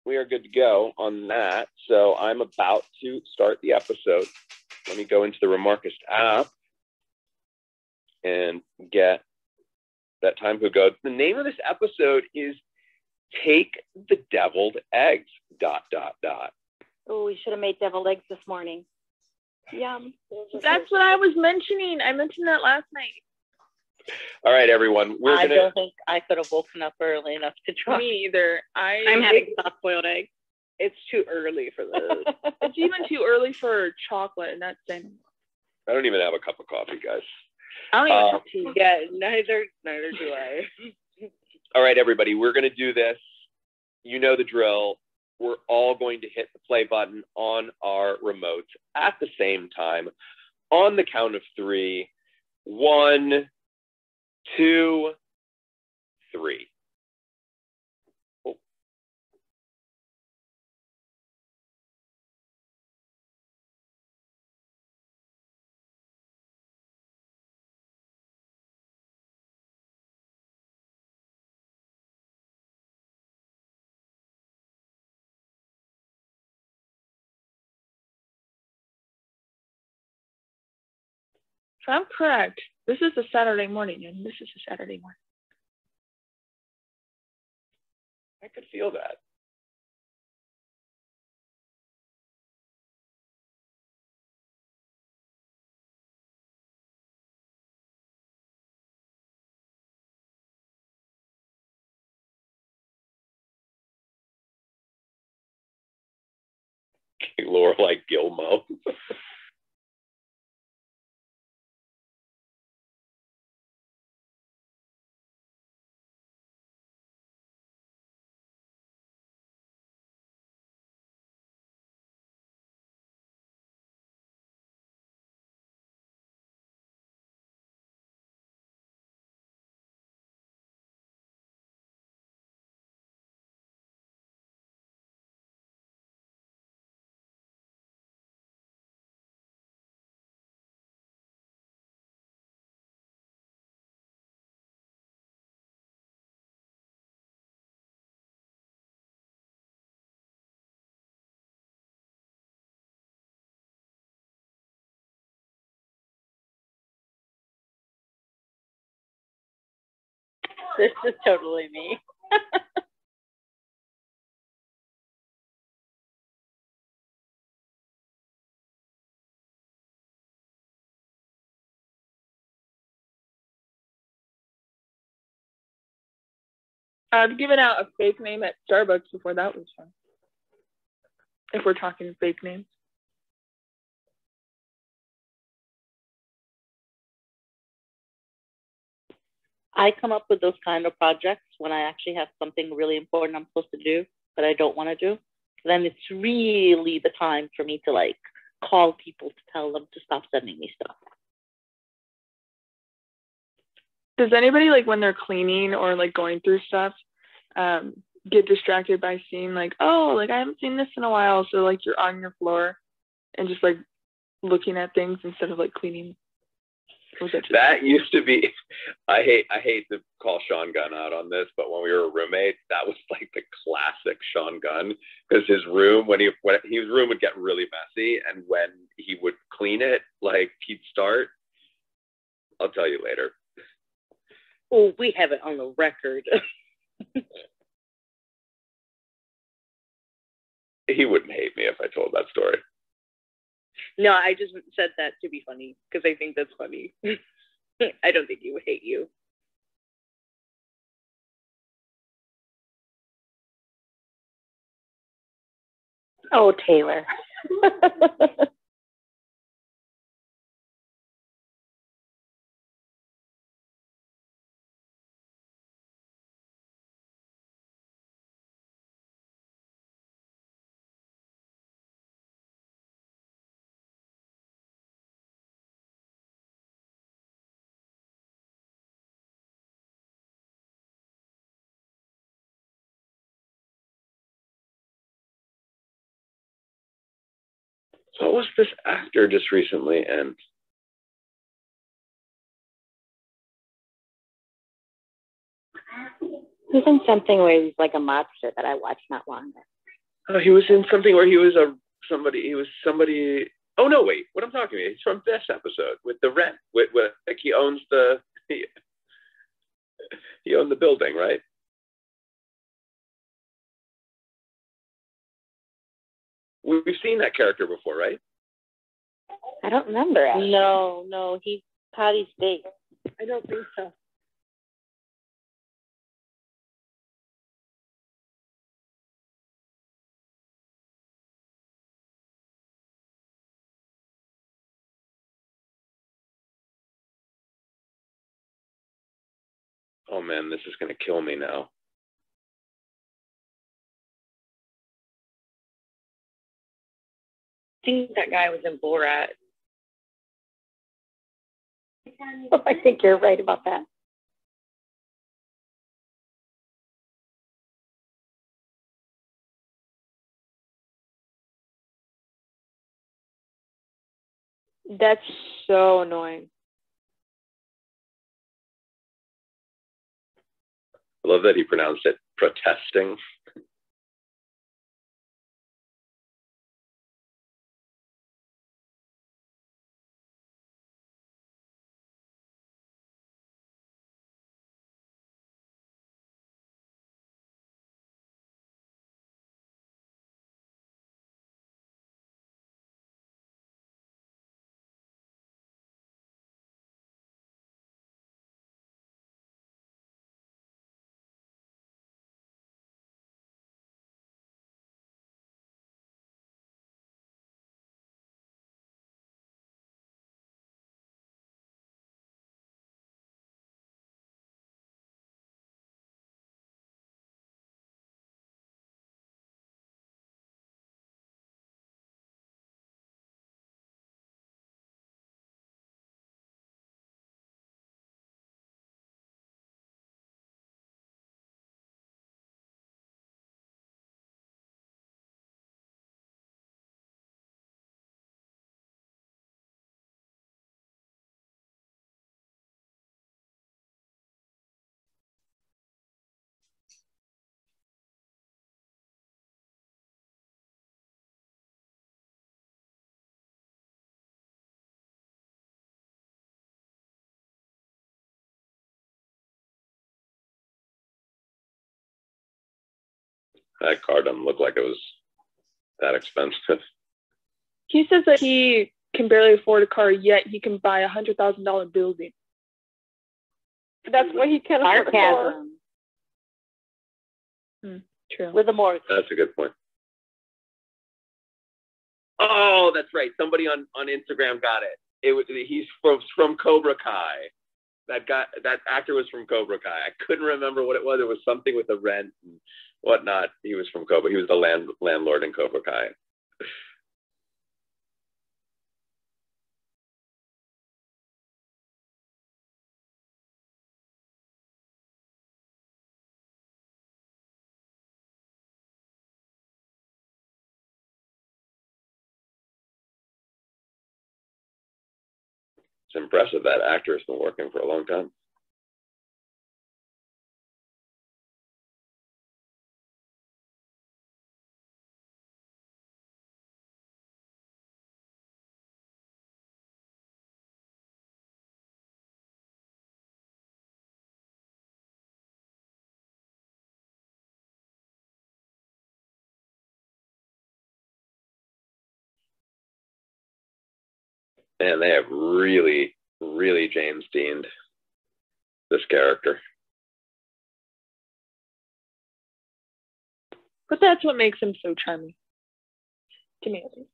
we are good to go on that. So I'm about to start the episode. Let me go into the Remarkist app and get that time to go. The name of this episode is Take the Deviled Eggs, ... Oh, we should have made deviled eggs this morning. Yum. That's what I was mentioning. I mentioned that last night. All right, everyone. I don't think I could have woken up early enough to try. Me either. I'm having soft-boiled eggs. It's too early for those. It's even too early for chocolate, and that's saying. I don't even have a cup of coffee, guys. I don't even have tea. Yeah, neither do I. All right, everybody. We're going to do this. You know the drill. We're all going to hit the play button on our remotes at the same time on the count of 3. 1, 2, 3. Oh. So I'm correct. This is a Saturday morning, and this is a Saturday morning. I could feel that. Laura like Gilmore. This is totally me. I've given out a fake name at Starbucks before. That was fun. If we're talking fake names. I come up with those kind of projects when I actually have something really important I'm supposed to do, but I don't want to do. Then it's really the time for me to like call people to tell them to stop sending me stuff. Does anybody, like, when they're cleaning or like going through stuff, get distracted by seeing like, oh, like I haven't seen this in a while, so like you're on your floor and just like looking at things instead of like cleaning? That used to be, I hate to call Sean Gunn out on this, but when we were roommates, that was like the classic Sean Gunn, because his room, when his room would get really messy, and when he would clean it, like he'd start, I'll tell you later. Oh, we have it on the record. He wouldn't hate me if I told that story. No, I just said that to be funny because I think that's funny. I don't think he would hate you. Oh, Taylor. So what was this actor just recently? And He's in something where he's like a mobster that I watched not long ago. Oh, he was in something where he was somebody. Oh no, wait, what I'm talking about? He's from this episode with the rent. With like he owns he owned the building, right? We've seen that character before, right? I don't remember it. No, he's Patty's date. I don't think so. Oh man, this is gonna kill me now. I think that guy was in Borat. I think you're right about that. That's so annoying. I love that he pronounced it protesting. That car doesn't look like it was that expensive. He says that he can barely afford a car, yet he can buy $100,000 building. That's why he can't afford a car. True. With a mortgage. That's a good point. Oh, that's right. Somebody on Instagram got it. He's from Cobra Kai. That actor was from Cobra Kai. I couldn't remember what it was. It was something with the rent and whatnot. He was from Cobra. He was the landlord in Cobra Kai. It's impressive. That actor has been working for a long time. And they have really, really James Dean'd this character. But that's what makes him so charming. To me, at least.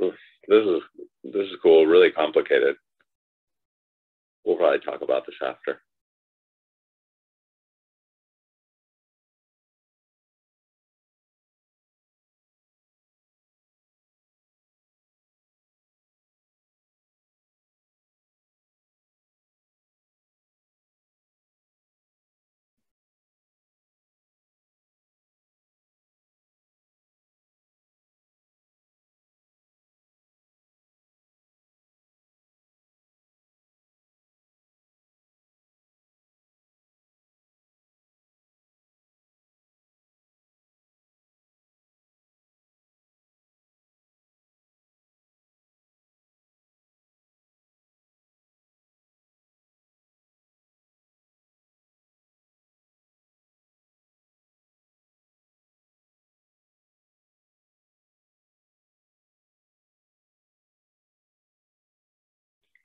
This is cool. Really complicated. We'll probably talk about this after.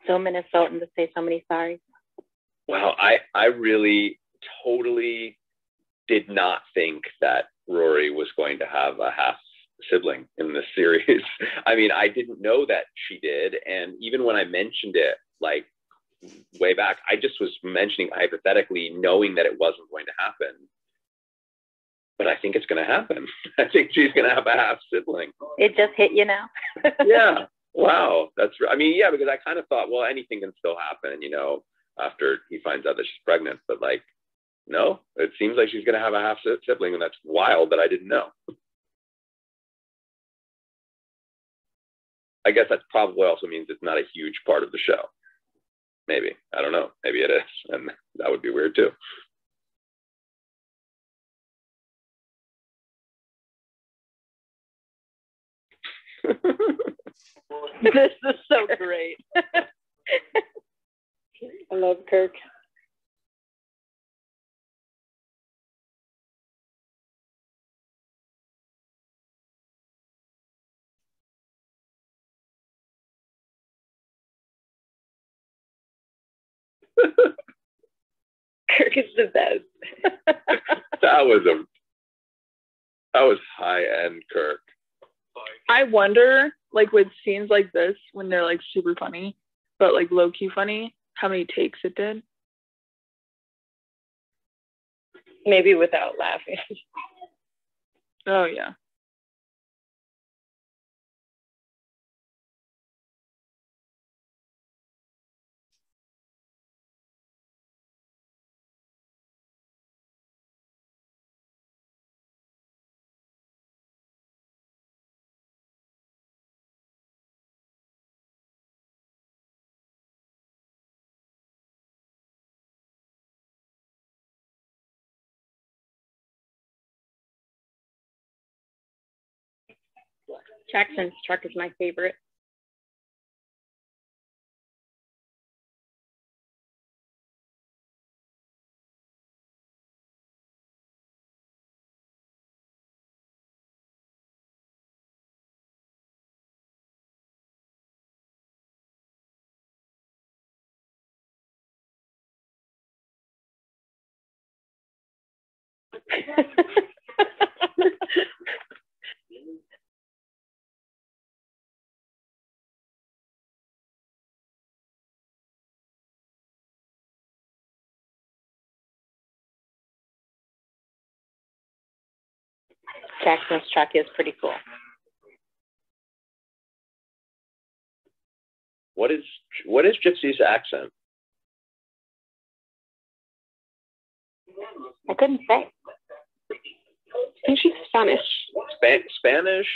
So Minnesotan to say somebody sorry. Wow, I really totally did not think that Rory was going to have a half sibling in this series. I mean, I didn't know that she did. And even when I mentioned it, like way back, I just was mentioning hypothetically, knowing that it wasn't going to happen. But I think it's going to happen. I think she's going to have a half sibling. It just hit you now. Yeah. Wow. I mean, yeah, because I kind of thought, well, anything can still happen, you know, after he finds out that she's pregnant. But like, no, it seems like she's going to have a half sibling. And that's wild that I didn't know. I guess that probably also means it's not a huge part of the show. Maybe. I don't know. Maybe it is. And that would be weird too. This is so great. I love Kirk. Kirk is the best. That was high-end Kirk. I wonder, like with scenes like this, when they're like super funny, but like low-key funny, how many takes it did? Maybe without laughing. Oh yeah. Jackson's truck is my favorite. Jackson's truck is pretty cool. What is Gypsy's accent? I couldn't say. I think she's Spanish. Spanish?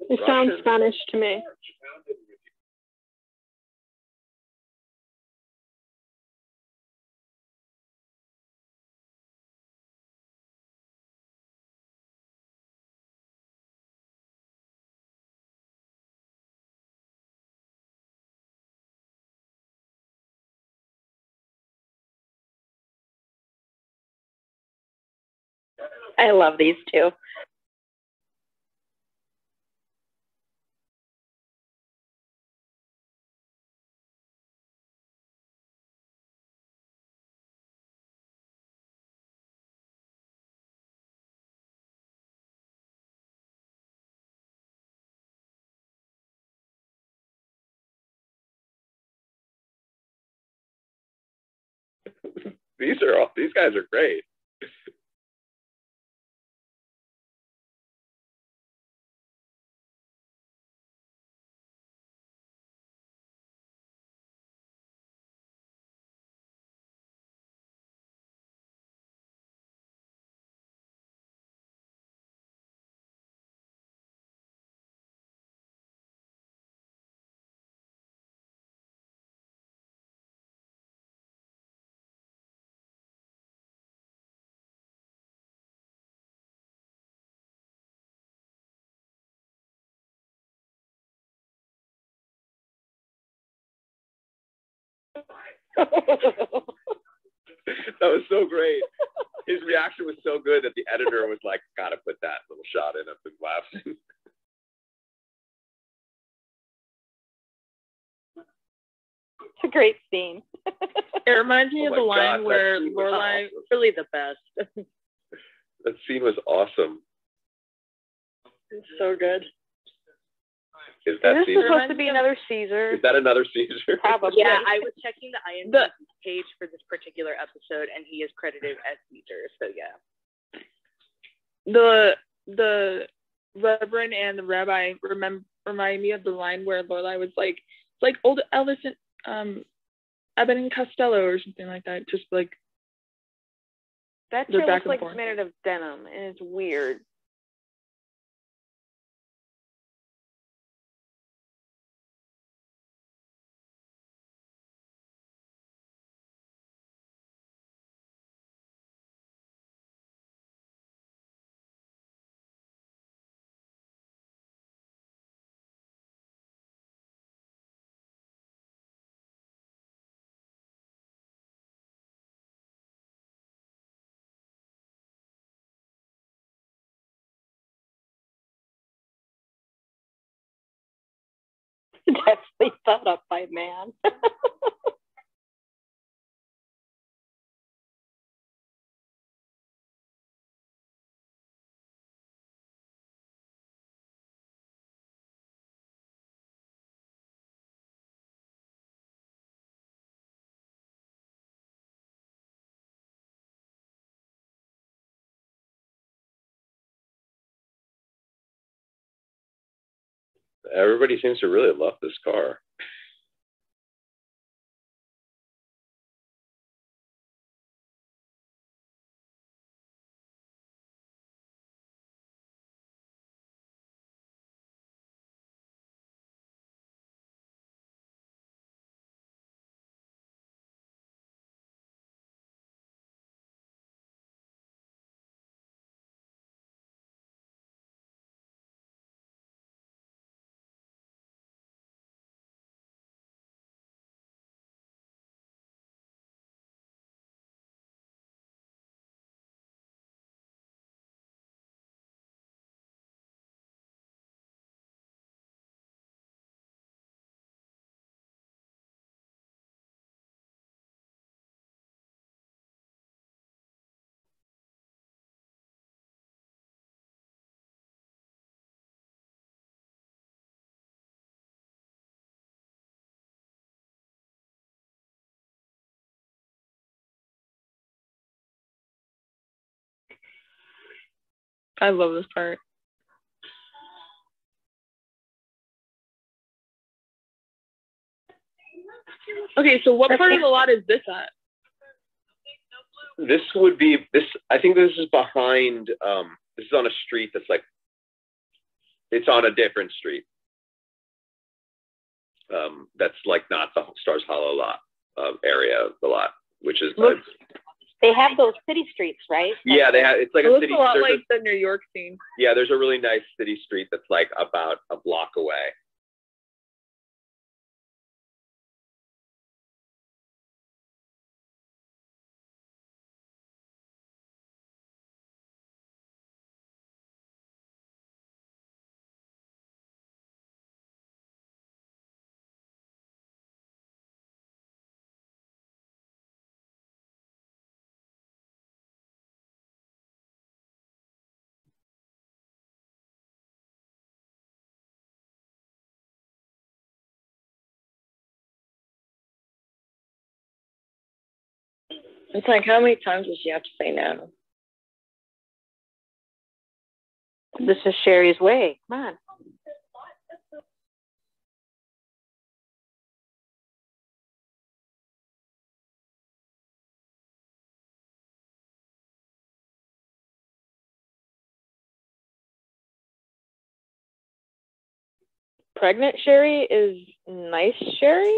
It sounds Spanish to me. I love these two. These guys are great. That was so great. His reaction was so good that the editor was like, gotta put that little shot in of him laughing. It's a great scene. It reminds me of the line God, where Lorelai, Awesome. Really the best. That scene was awesome. It's so good. Is that Is this Caesar? supposed to be another Caesar? Is that another Caesar? Probably. Yeah, I was checking the IMDb page for this particular episode, and he is credited as Caesar. So yeah. The Reverend and the Rabbi remind me of the line where Lorelai was like, it's like old Elvis and Abbott and Costello or something like that. Just like That they're chair back looks and like forth. it's made out of denim, and it's weird. Definitely thought up by man. Everybody seems to really love this car. I love this part. Okay, so what part of the lot is this at? This would be this. I think this is behind. This is on a street that's like. It's on a different street. That's like not the Stars Hollow lot area of the lot, which is. They have those city streets, right? Yeah, they have. It's like It a looks city. a lot There's like the New York scene. yeah, there's a really nice city street that's like about a block away. It's like, how many times does she have to say no? This is Sherry's way. Come on. Pregnant Sherry is nice Sherry?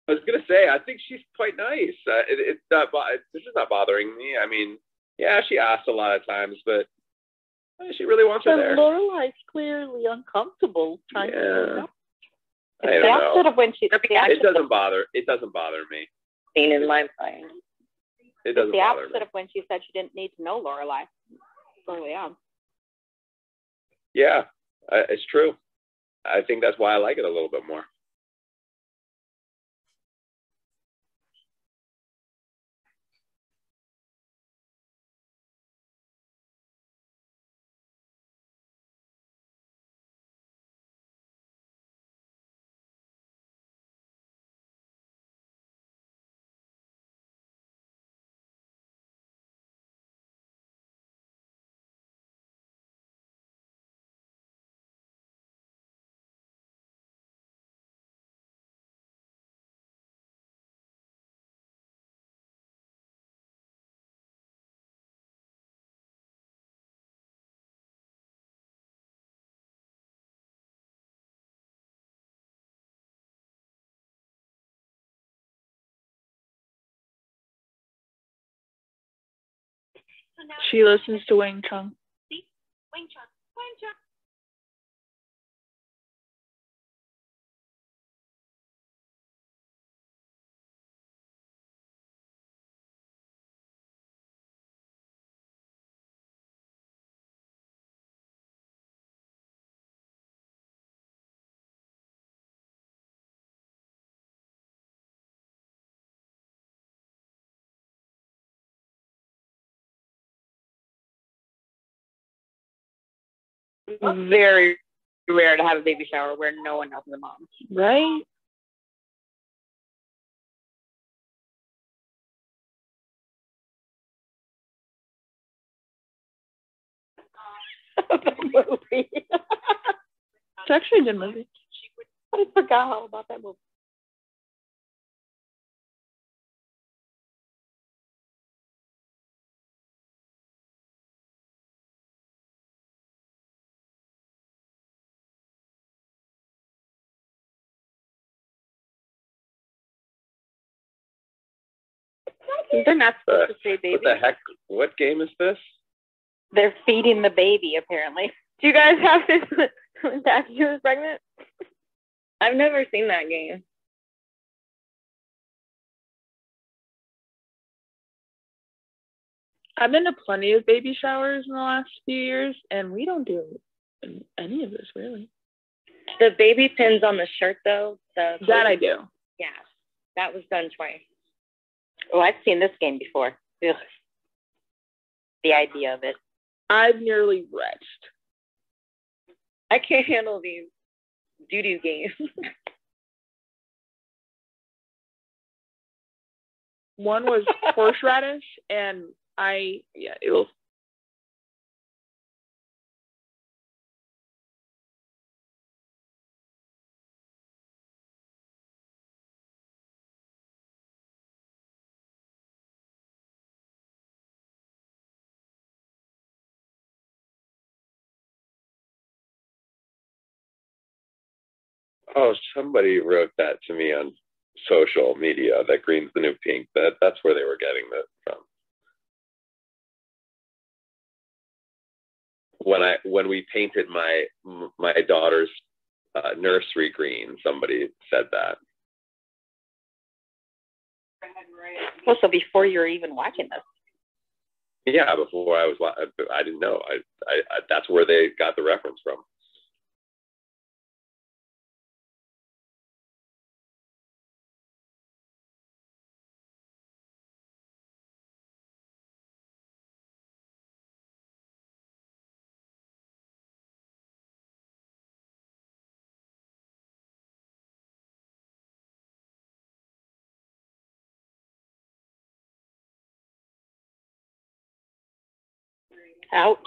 I was gonna say, I think she's quite nice. It's not. This is not bothering me. I mean, yeah, she asks a lot of times, but she really wants her there. Lorelai's clearly uncomfortable trying to. I don't know. Of when she, it doesn't bother. It doesn't bother me. Seen in my mind. It doesn't the bother opposite me. of when she said she didn't need to know Lorelai early on. Yeah, it's true. I think that's why I like it a little bit more. She listens to Wing Chun. Wing Chun. Wing Chun. Very rare to have a baby shower where no one knows the mom. Right? The movie. It's actually a good movie. I forgot all about that movie. They're not supposed to say baby. What the heck? What game is this? They're feeding the baby, apparently. Do you guys have this that she was pregnant? I've never seen that game. I've been to plenty of baby showers in the last few years, and we don't do any of this, really. The baby pins on the shirt, though. That I do. Yeah, that was done twice. Oh, I've seen this game before. Ugh. The idea of it. I've nearly retched. I can't handle these doo-doo games. One was horseradish, and it was. Oh, somebody wrote that to me on social media. That green's the new pink. That's where they were getting that from. When we painted my daughter's nursery green, somebody said that. Well, so before you were even watching this. Yeah, before I didn't know. I that's where they got the reference from. Ouch.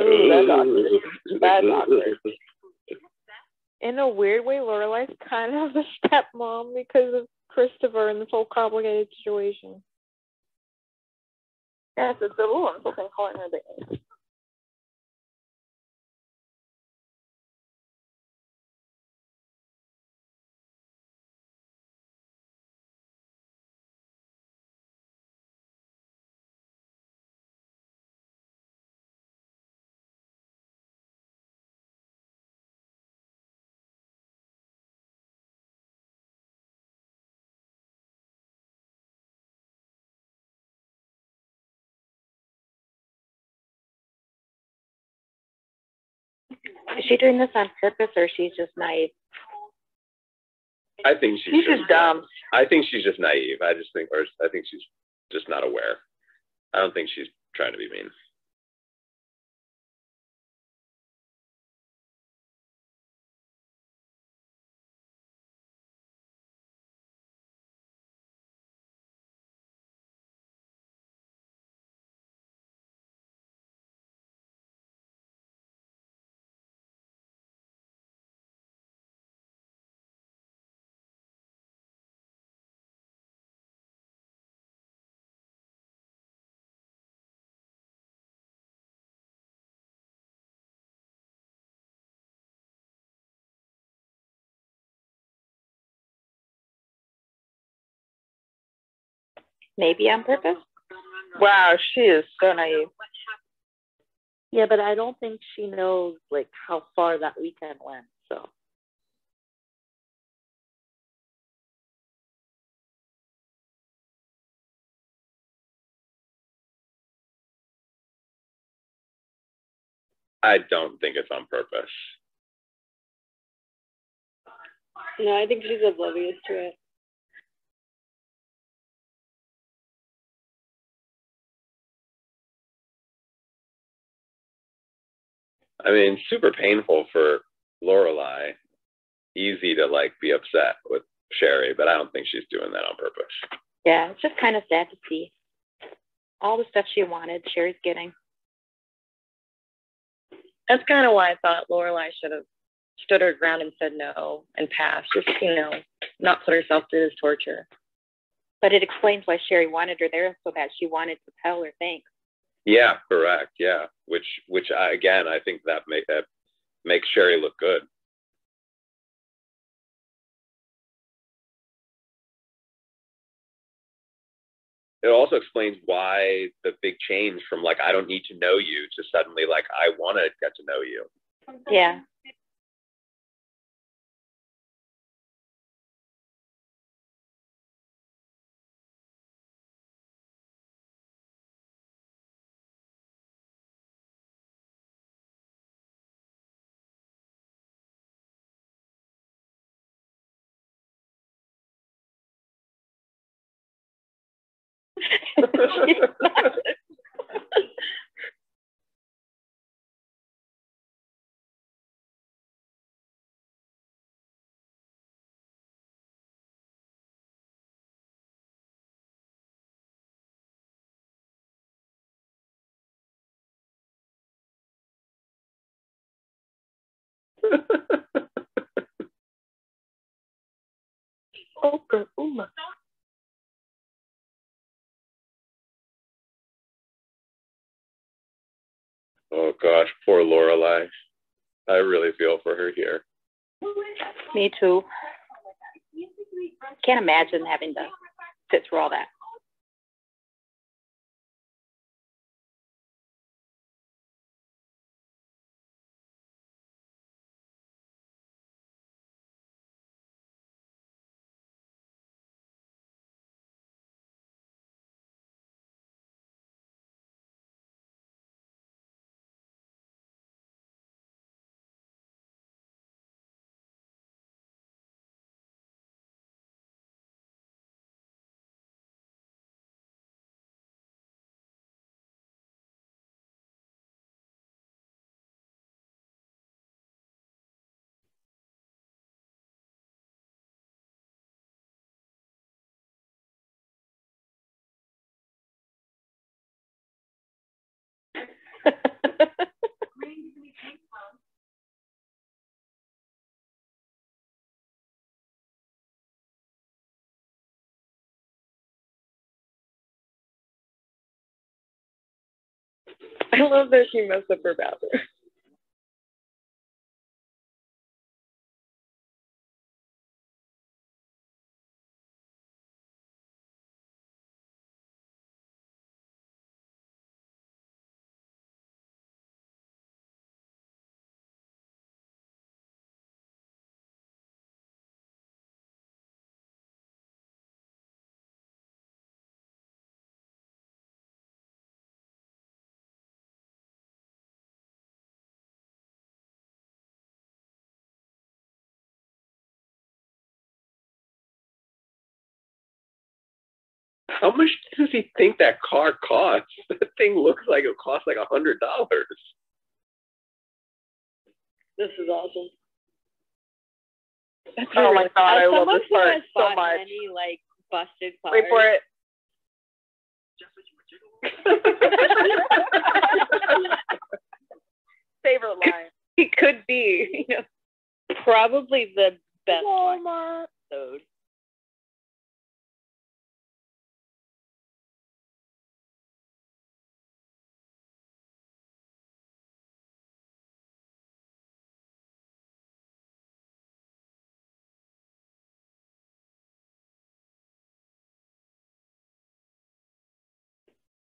Ooh, that's awkward. That's awkward. In a weird way, Lorelai's kind of a stepmom because of Christopher and this whole complicated situation. Yes, it's a little insulting calling her the. Is she doing this on purpose or she's just naive? I think She's just dumb. I think she's just naive. I think she's just not aware. I don't think she's trying to be mean. Maybe on purpose? Wow, she is so naive. Yeah, but I don't think she knows like how far that weekend went. So I don't think it's on purpose. No, I think she's oblivious to it. I mean, super painful for Lorelai. Easy to like be upset with Sherry, but I don't think she's doing that on purpose. Yeah, it's just kind of sad to see all the stuff she wanted, Sherry's getting. That's kind of why I thought Lorelai should have stood her ground and said no and passed. Just, not put herself through this torture. But it explains why Sherry wanted her there so bad. She wanted to tell her thanks. Yeah, correct. Yeah, which I think that makes Sherry look good. It also explains why the big change from like I don't need to know you to suddenly like I want to get to know you. Yeah. Okay, Uma. Oh gosh, poor Lorelai. I really feel for her here. Me too. Can't imagine having to sit through all that. I love that she messed up her bathroom. How much does he think that car costs? That thing looks like it costs like $100. This is awesome. Oh my god, I love this part so much. Many, like, busted cars. Wait for it. Favorite line. He could be, you know. Probably the best Walmart. episode.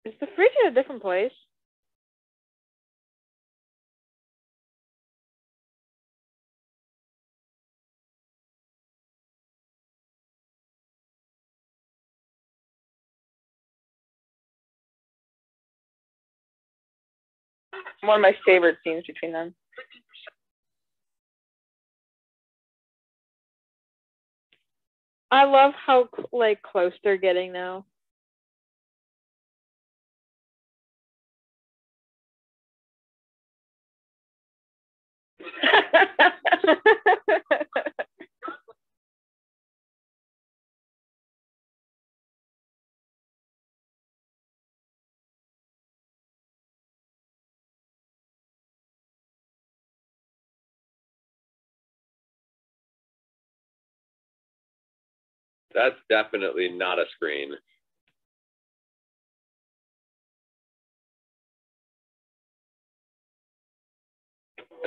Is the fridge in a different place? One of my favorite scenes between them. I love how like close they're getting now. That's definitely not a screen.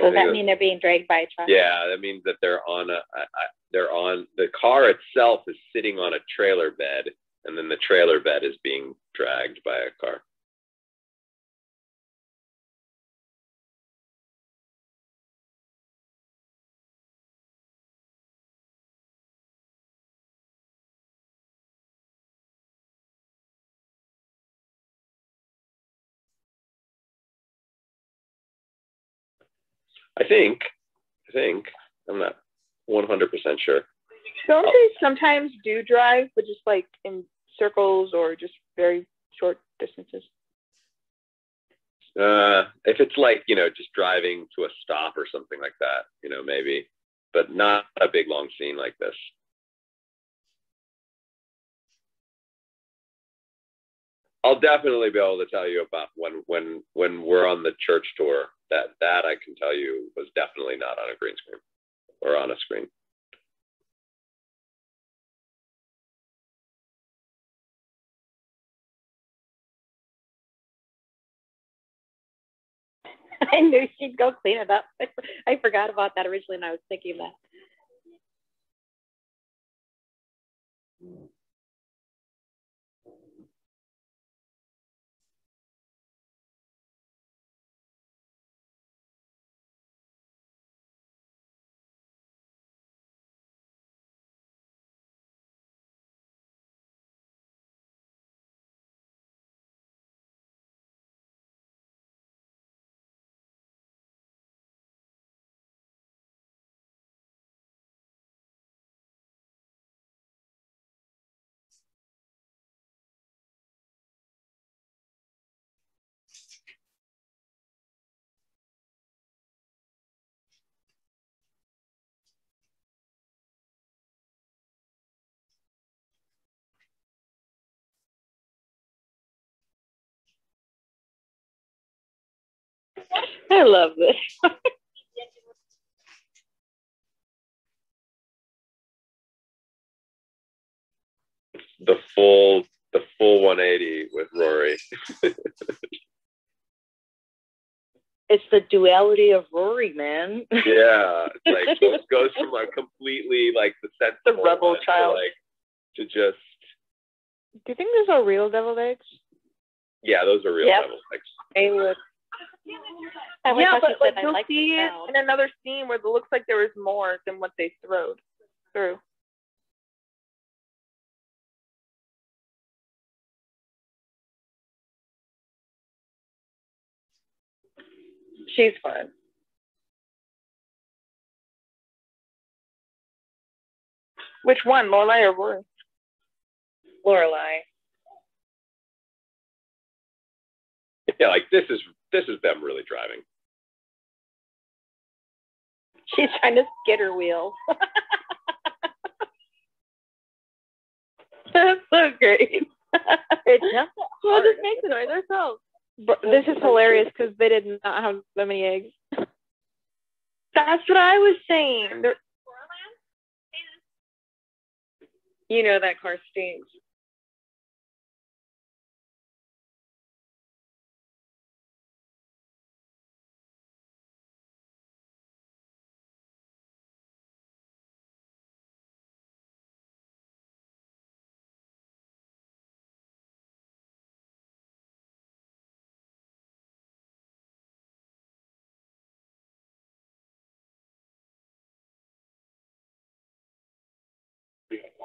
Does that mean they're being dragged by a truck? Yeah, that means that they're on the car itself is sitting on a trailer bed, and then the trailer bed is being dragged by a car. I think, I'm not 100% sure. Don't they sometimes do drive, but just like in circles or just very short distances? If it's like, just driving to a stop or something like that, maybe, but not a big long scene like this. I'll definitely be able to tell you about when we're on the church tour. That I can tell you was definitely not on a green screen or on a screen. I knew she'd go clean it up. I forgot about that originally, and I was thinking that. I love this. The full 180 with Rory. It's the duality of Rory, man. Yeah, it's like goes from like completely like the sense The rebel child to just. Do you think there's a real deviled eggs? Yeah, those are real deviled eggs. They look. Yeah, but like you'll see it in another scene where it looks like there was more than what they threw. She's fun. Which one, Lorelai or Rory? Lorelai. Yeah, like this is them really driving. She's trying to skid her wheels. That's so great. It just Well, just make the noise ourselves. This is hilarious because they did not have that many eggs. That's what I was saying. You know that car stinks.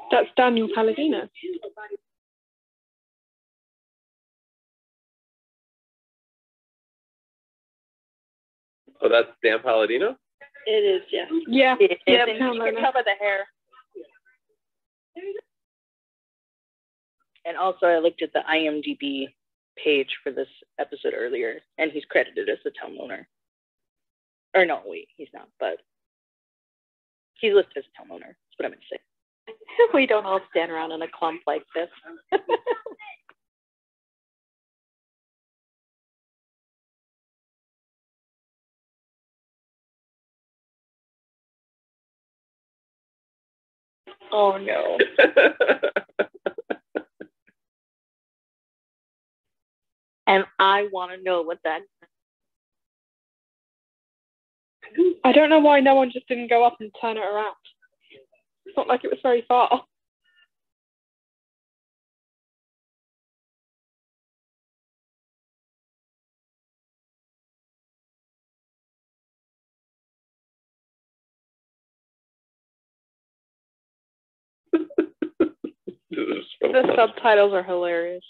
That's Daniel Palladino. Oh, that's Dan Palladino? It is, yeah. Yeah. You Yeah. can tell by the hair. And also, I looked at the IMDb page for this episode earlier, and he's credited as the town owner. Or no, wait, he's not, but he's listed as a town owner. That's what I meant to say. We don't all stand around in a clump like this. Oh no. And I want to know what that. I don't know why no one just didn't go up and turn it around. It's not like it was very far. The subtitles are hilarious.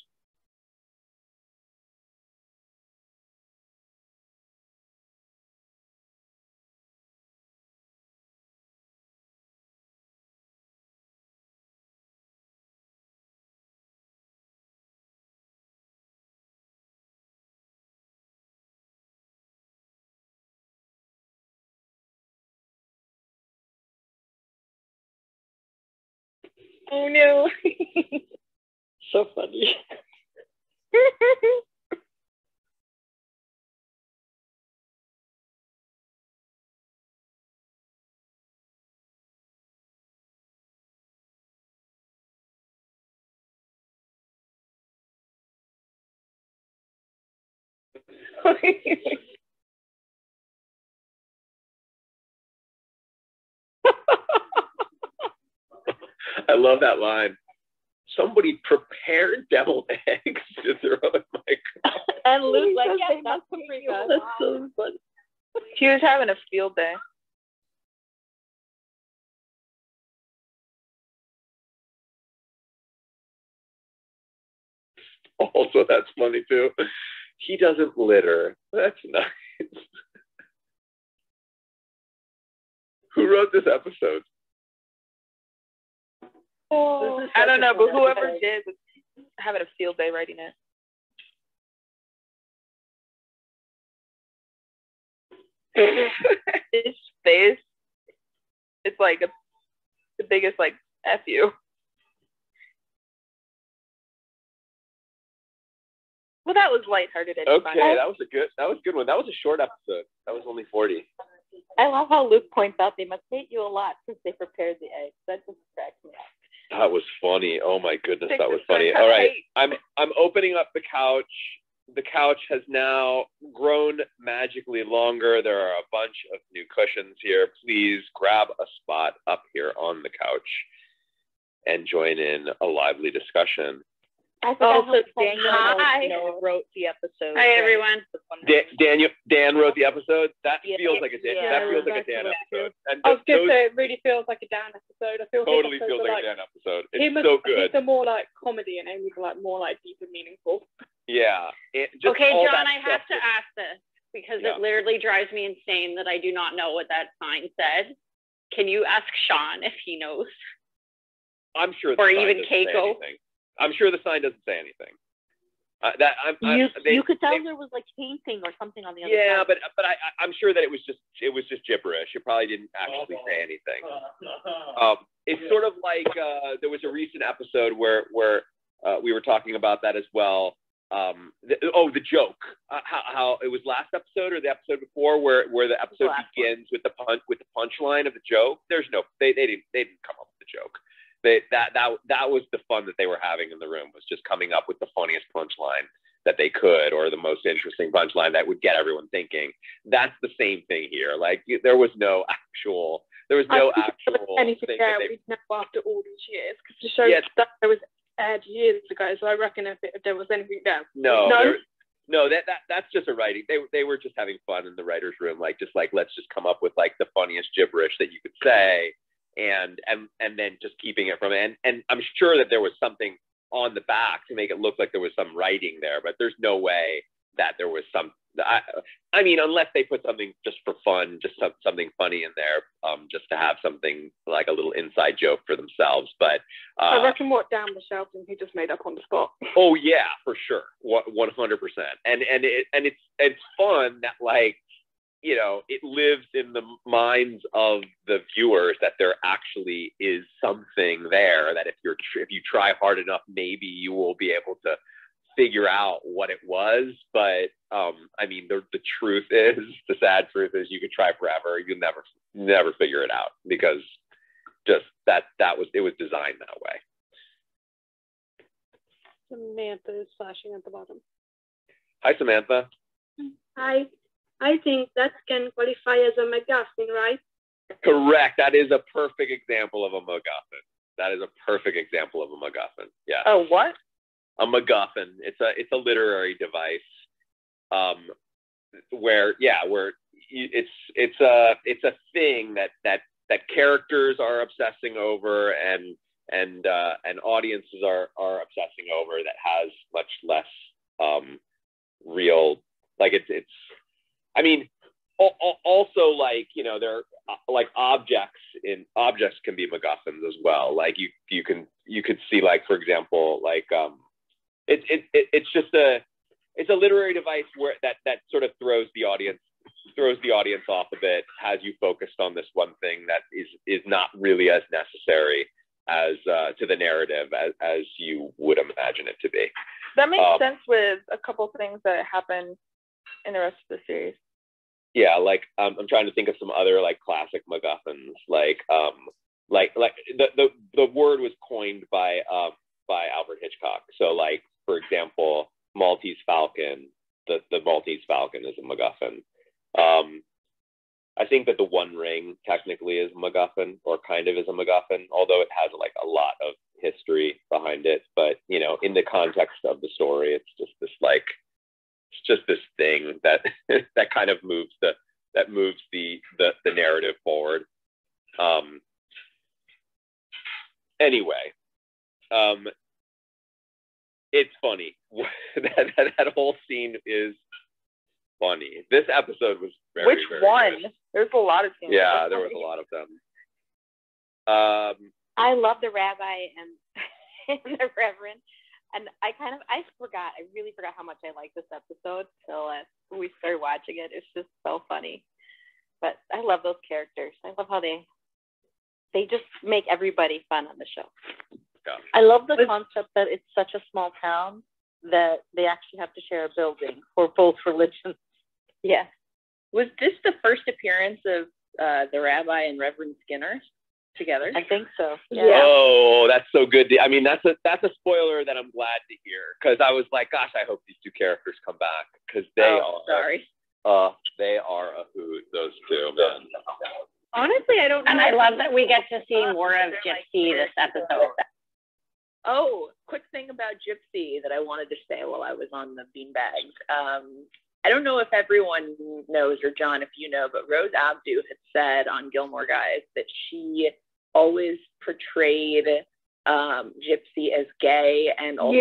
Oh no. So funny. I love that line. Somebody prepared deviled eggs to throw in my car. And Luke's like, yeah, that's paprika. That's so funny. She was having a field day. Also, that's funny too. He doesn't litter. That's nice. Who wrote this episode? Oh, I don't know, but whoever did was having a field day writing it. His face, it's like the biggest like F you. Well, that was lighthearted. Okay, that was a good one. That was a short episode. That was only 40. I love how Luke points out they must hate you a lot since they prepared the eggs. That just cracks me up. That was funny. Oh my goodness, that was funny. All right, I'm opening up the couch the couch has now grown magically longer. There are a bunch of new cushions here. Please grab a spot up here on the couch and join in a lively discussion. Also, Daniel wrote the episode. Hi, everyone. Dan wrote the episode. That feels like a Dan. Yeah, that feels like a Dan episode. And I was going to say, it really feels like a Dan episode. I feel totally feels like a Dan episode. It's him so good. He's a more like comedy, and Amy's like more like deep and meaningful. Yeah. Okay, John, I have to ask this because it literally drives me insane that I do not know what that sign said. Can you ask Sean if he knows? I'm sure. Or even Keiko. I'm sure the sign doesn't say anything. You could tell there was like painting or something on the other side. Yeah, but I'm sure that it was just gibberish. It probably didn't actually say anything. It's sort of like there was a recent episode where we were talking about that as well. The joke. How it was last episode or the episode before where the episode begins with the punchline of the joke. They didn't come up with the joke. That was the fun that they were having in the room, was just coming up with the funniest punchline that they could, or the most interesting punchline that would get everyone thinking. That's the same thing here. Like there was no actual anything thing there that we'd know after all these years, because the show that was aired years ago. So I reckon if there was anything there. No, that's just a writing. They were just having fun in the writers' room, let's just come up with like the funniest gibberish that you could say. And then just keeping it from it. And I'm sure that there was something on the back to make it look like there was some writing there, but there's no way that there was some, I mean, unless they put something just for fun, just something funny in there, just to have something like a little inside joke for themselves. But I reckon what Dan was shouting, he just made up on the spot. Oh yeah, for sure. 100%. And it's fun that like, you know, it lives in the minds of the viewers that there actually is something there, that if you try hard enough, maybe you will be able to figure out what it was. But I mean, the truth is, the sad truth is, you could try forever, you'll never figure it out, because just it was designed that way. Samantha is flashing at the bottom. Hi, Samantha. Hi. I think that can qualify as a MacGuffin, right? Correct. That is a perfect example of a MacGuffin. Yeah. Oh, what? A MacGuffin. It's a literary device, where it's a thing that characters are obsessing over and audiences are obsessing over, that has much less real, like it's. I mean, also, like, you know, there are like objects can be MacGuffins as well. Like you could see, like, for example, like it's a literary device where that sort of throws the audience off a bit, has you focused on this one thing that is not really as necessary as to the narrative as you would imagine it to be. That makes sense with a couple things that happen in the rest of the series. Yeah, like I'm trying to think of some other like classic MacGuffins, like the word was coined by Alfred Hitchcock. So, like, for example, Maltese Falcon, the Maltese Falcon is a MacGuffin. I think that the One Ring technically is a MacGuffin, or kind of is a MacGuffin, although it has like a lot of history behind it. But, you know, in the context of the story, it's just this like. It's just this thing that that kind of moves the narrative forward. Anyway, it's funny. that whole scene is funny. This episode was very. Which very one? good. There's a lot of scenes. Yeah, there was a lot of them. I love the rabbi and the reverend. And I really forgot how much I liked this episode till we started watching it. It's just so funny. But I love those characters. I love how they just make everybody fun on the show. Yeah. I love the concept that it's such a small town that they actually have to share a building for both religions. Yeah. Was this the first appearance of the rabbi and Reverend Skinner? together? I think so. Yeah. Oh, that's so good. I mean, that's a spoiler that I'm glad to hear, because I was like, gosh, I hope these two characters come back, because they are a hoot, those two, man. Honestly, I don't know. And I love that we get to see more of Gypsy this episode. Oh, quick thing about Gypsy that I wanted to say while I was on the beanbags. I don't know if everyone knows, or John, if you know, but Rose Abdu had said on Gilmore Guys that she always portrayed Gypsy as gay and also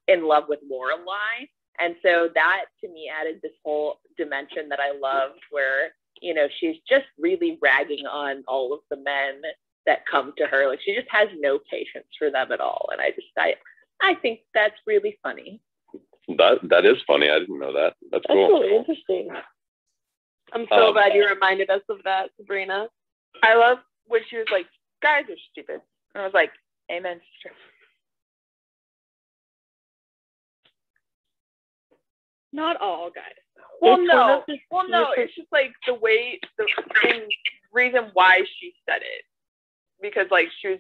in love with Lorelai. And so that to me added this whole dimension that I loved, where, you know, she's just really ragging on all of the men that come to her. Like, she just has no patience for them at all. And I think that's really funny. That is funny. I didn't know that. That's cool. That's really interesting. I'm so glad you reminded us of that, Sabrina. I love when she was like, guys are stupid. And I was like, amen, sister. Not all guys. Well, no. It's just like the reason why she said it. Because, like, she was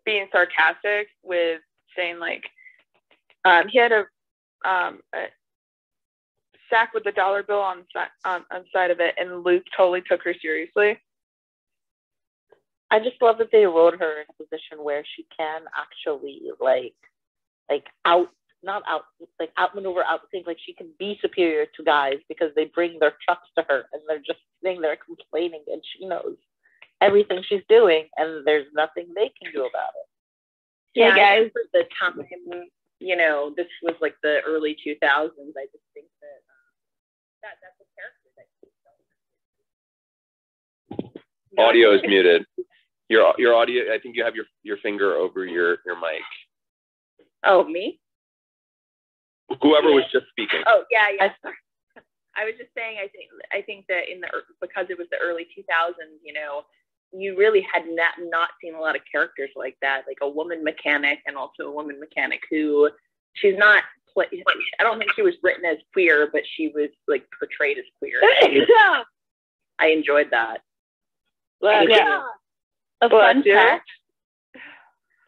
being sarcastic with saying, like, he had a sack with a dollar bill on the side of it, and Luke totally took her seriously. I just love that they wrote her in a position where she can actually outmaneuver, outthink. Like, she can be superior to guys because they bring their trucks to her and they're just sitting there complaining, and she knows everything she's doing, and there's nothing they can do about it. Yeah, guys, for the time, you know, this was like the early 2000s. I just think that that's a character that Audio is muted. Your audio. I think you have your finger over your mic. Oh, me? Whoever was just speaking. Oh, yeah. I was just saying. I think that because it was the early 2000s, you know, you really had not seen a lot of characters like that, like a woman mechanic, and also a woman mechanic who she's not. I don't think she was written as queer, but she was like portrayed as queer. Yeah. I enjoyed that. Yeah. A fun fact.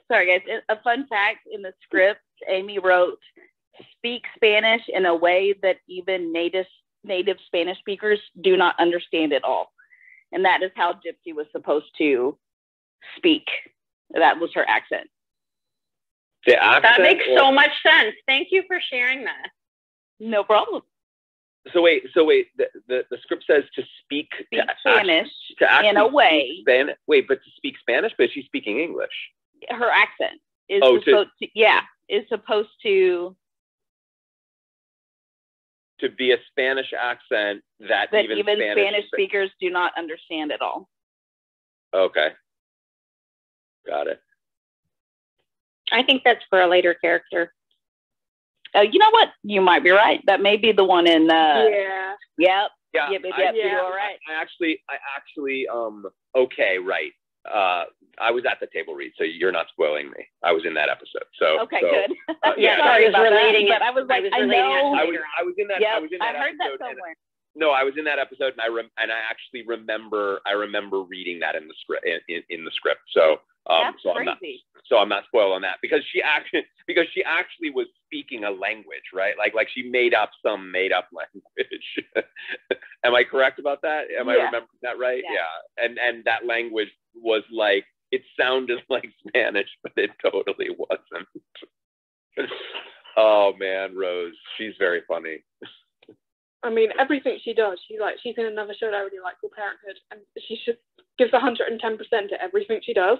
Sorry, guys. A fun fact in the script, Amy wrote, "Speak Spanish in a way that even native Spanish speakers do not understand at all." And that is how Gypsy was supposed to speak. That was her accent. The accent. That makes so much sense. Thank you for sharing that. No problem. So wait. The script says to speak Spanish to in a way. Wait, but to speak Spanish, but she's speaking English. Her accent is supposed to be a Spanish accent that even Spanish speakers do not understand at all. Okay. Got it. I think that's for a later character. You know what? You might be right. That may be the one in. Yeah. Yep. Yeah. You're all right. I actually. Okay. Right. I was at the table read, so you're not spoiling me. I was in that episode. So. Okay. Good. Sorry about relating that, but I was like, I know. I was in that. Yep, I was in that. I heard episode, that somewhere. No, I was in that episode, and I actually remember. I remember reading that in the script. In the script. So. That's crazy. I'm not spoiled on that because she actually was speaking a language, right? Like she made up some made up language. Am I correct about that? Am I remembering that right? Yeah. And that language was like, it sounded like Spanish, but it totally wasn't. Oh man, Rose, she's very funny. I mean, everything she does, she's in another show that I really like called Parenthood, and she gives 110% to everything she does.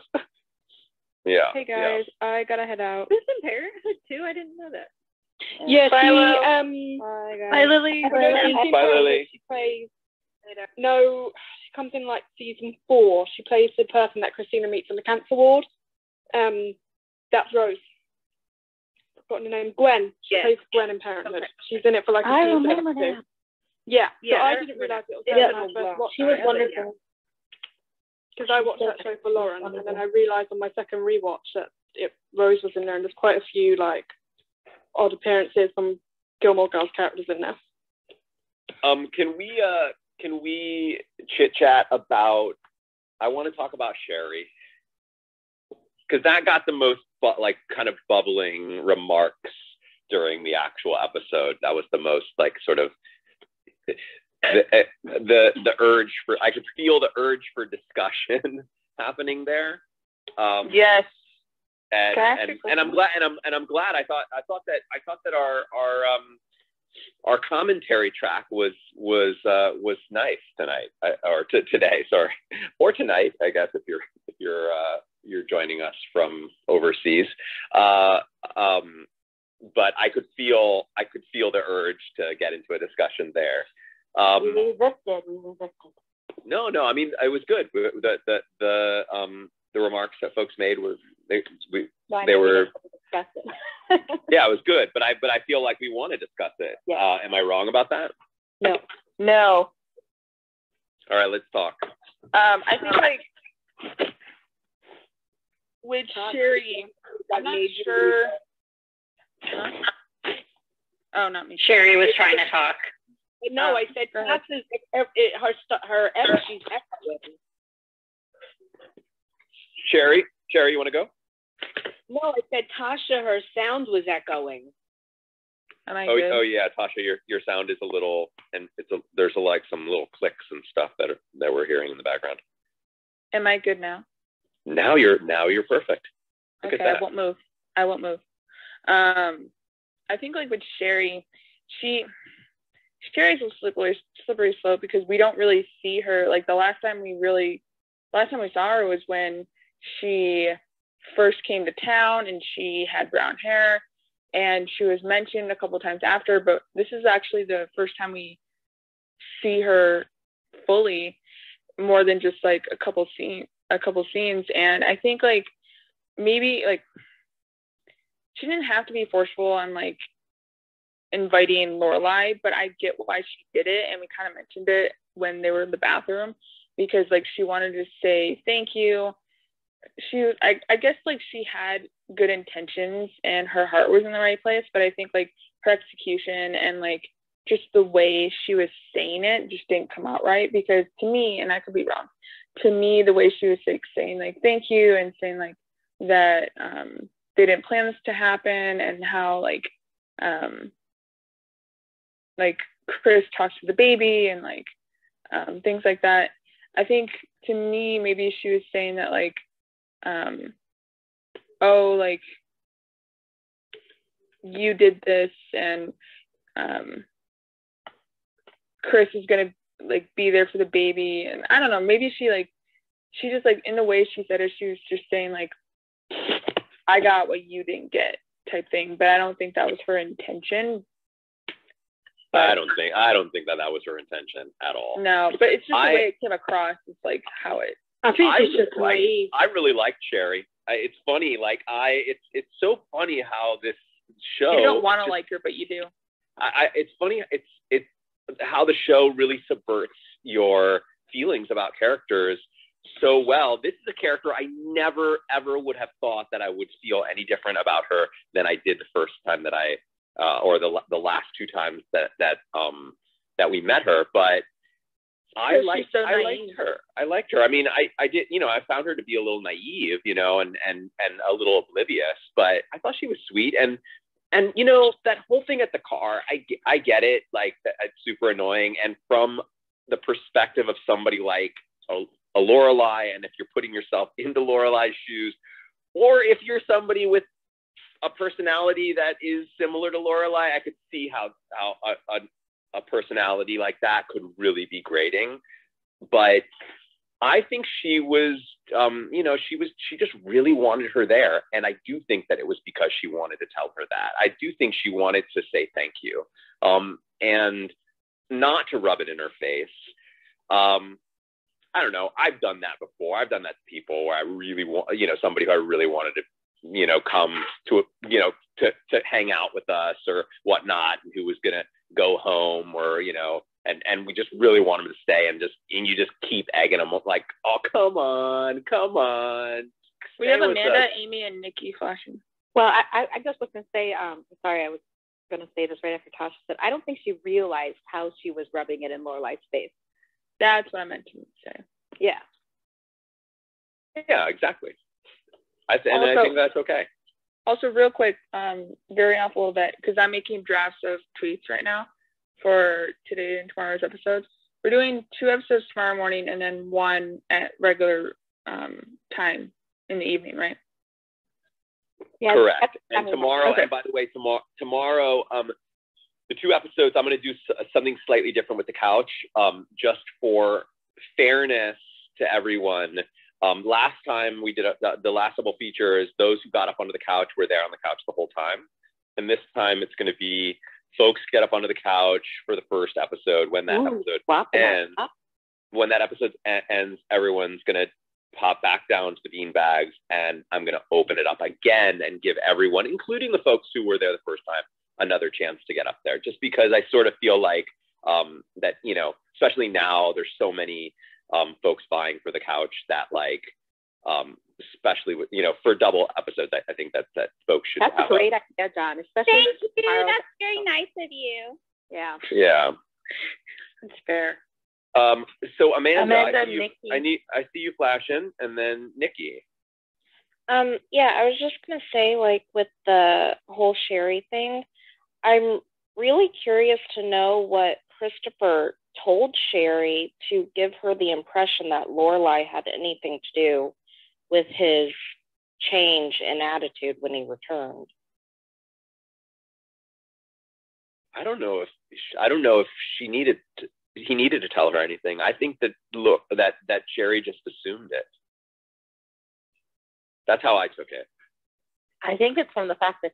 Yeah. Hey guys, I gotta head out. Who's in Parenthood too? I didn't know that. Yeah, Bye, Bye, Lily. Bye, Lily. She plays. No, she comes in like season 4. She plays the person that Christina meets on the cancer ward. That's Rose. I've forgotten her name. Gwen. She plays Gwen in Parenthood. Okay. She's in it for like a season. I remember that. Yeah. So I didn't realize it was her when I first watched. She was wonderful. Because I watched that show for Lauren, and then I realised on my second rewatch that Rose was in there, and there's quite a few like odd appearances from Gilmore Girls characters in there. Can we chit chat about I want to talk about Sherry, because that got the most like kind of bubbling remarks during the actual episode. That was the most like sort of the urge for, I could feel the urge for discussion happening there. Yes. And I'm glad. I'm glad. I thought that our commentary track was nice tonight, or today. Sorry, or tonight, I guess, if you're joining us from overseas. But I could feel the urge to get into a discussion there. We resisted. No. I mean, it was good. The remarks that folks made were they were. Yeah, it was good, but I feel like we want to discuss it. Yeah. Am I wrong about that? No. All right, let's talk. I think like with Sherry, I'm not sure. Huh? Oh, not me. Sherry was trying to talk. No, I said Tasha's her she's echoing. Sherry, you want to go? No, I said Tasha, her sound was echoing. Am I good? Oh yeah, Tasha, your sound is a little, and there's like some little clicks and stuff that we're hearing in the background. Am I good now? Now you're perfect. Look Okay, at that. I won't move. I think like with Sherry's a slippery slope because we don't really see her. Like the last time we saw her was when she first came to town and she had brown hair, and she was mentioned a couple times after, but this is actually the first time we see her fully, more than just like a couple scenes. And I think like maybe like she didn't have to be forceful on like inviting Lorelai, but I get why she did it, and we kind of mentioned it when they were in the bathroom, because like she wanted to say thank you. I guess like she had good intentions and her heart was in the right place, but I think like her execution and like just the way she was saying it just didn't come out right, because to me, and I could be wrong, to me the way she was like saying like thank you and saying like that they didn't plan this to happen, and how like Chris talks to the baby and like things like that. I think to me maybe she was saying that like oh, like you did this, and Chris is gonna like be there for the baby, and I don't know, maybe she just like in the way she said it, she was just saying like I got what you didn't get type thing, but I don't think that was her intention. I don't think that was her intention at all. No, but it's just the way it came across. It's like how it. I think it's just naive. I really liked Sherry. It's funny, like it's so funny how this show. You don't want to like her, but you do. It's funny. It's how the show really subverts your feelings about characters so well. This is a character I never ever would have thought that I would feel any different about her than I did the first time that or the last two times that we met her, but I liked her. I liked her. I mean, I did, I found her to be a little naive, and a little oblivious, but I thought she was sweet. And that whole thing at the car, I get it. Like, it's super annoying. And from the perspective of somebody like a Lorelai, and if you're putting yourself into Lorelai's shoes, or if you're somebody with a personality that is similar to Lorelai, I could see how a personality like that could really be grating. But I think she was, she just really wanted her there. And I do think that it was because she wanted to tell her that. I do think she wanted to say thank you, and not to rub it in her face. I don't know. I've done that before. I've done that to people where I really want, somebody who I really wanted to, come to, to hang out with us or whatnot, and who was going to go home, or, and we just really want them to stay, and you just keep egging them like, oh, come on. We have Amanda, Amy, and Nikki flashing. Well, I just was going to say, sorry, I was going to say this right after Tasha said, I don't think she realized how she was rubbing it in Lorelai's face. That's what I meant to say. Yeah. Yeah, exactly. I think that's okay. Also, real quick, veering off a little bit, because I'm making drafts of tweets right now for today and tomorrow's episodes. We're doing 2 episodes tomorrow morning and then 1 at regular time in the evening, right? Yeah, correct. And tomorrow, and by the way, tomorrow, the 2 episodes, I'm going to do something slightly different with the couch, just for fairness to everyone. Last time we did the last double features, those who got up onto the couch were there on the couch the whole time. And this time it's going to be folks get up onto the couch for the first episode. When that episode ends, when that episode ends, everyone's going to pop back down to the bean bags, and I'm going to open it up again and give everyone, including the folks who were there the first time, another chance to get up there, just because I sort of feel like that, you know, especially now there's so many folks vying for the couch that, like, especially with, you know, for double episodes, I think that folks should. That's a great idea, John. Especially thank you. That's very nice of you. Yeah. Yeah. It's fair. So Amanda, I see you flashing, and then Nikki. Yeah, I was just gonna say, like, with the whole Sherry thing, I'm really curious to know what Christopher told Sherry to give her the impression that Lorelai had anything to do with his change in attitude when he returned. I don't know if he needed to tell her anything. I think that that Sherry just assumed it. That's how I took it. I think it's from the fact that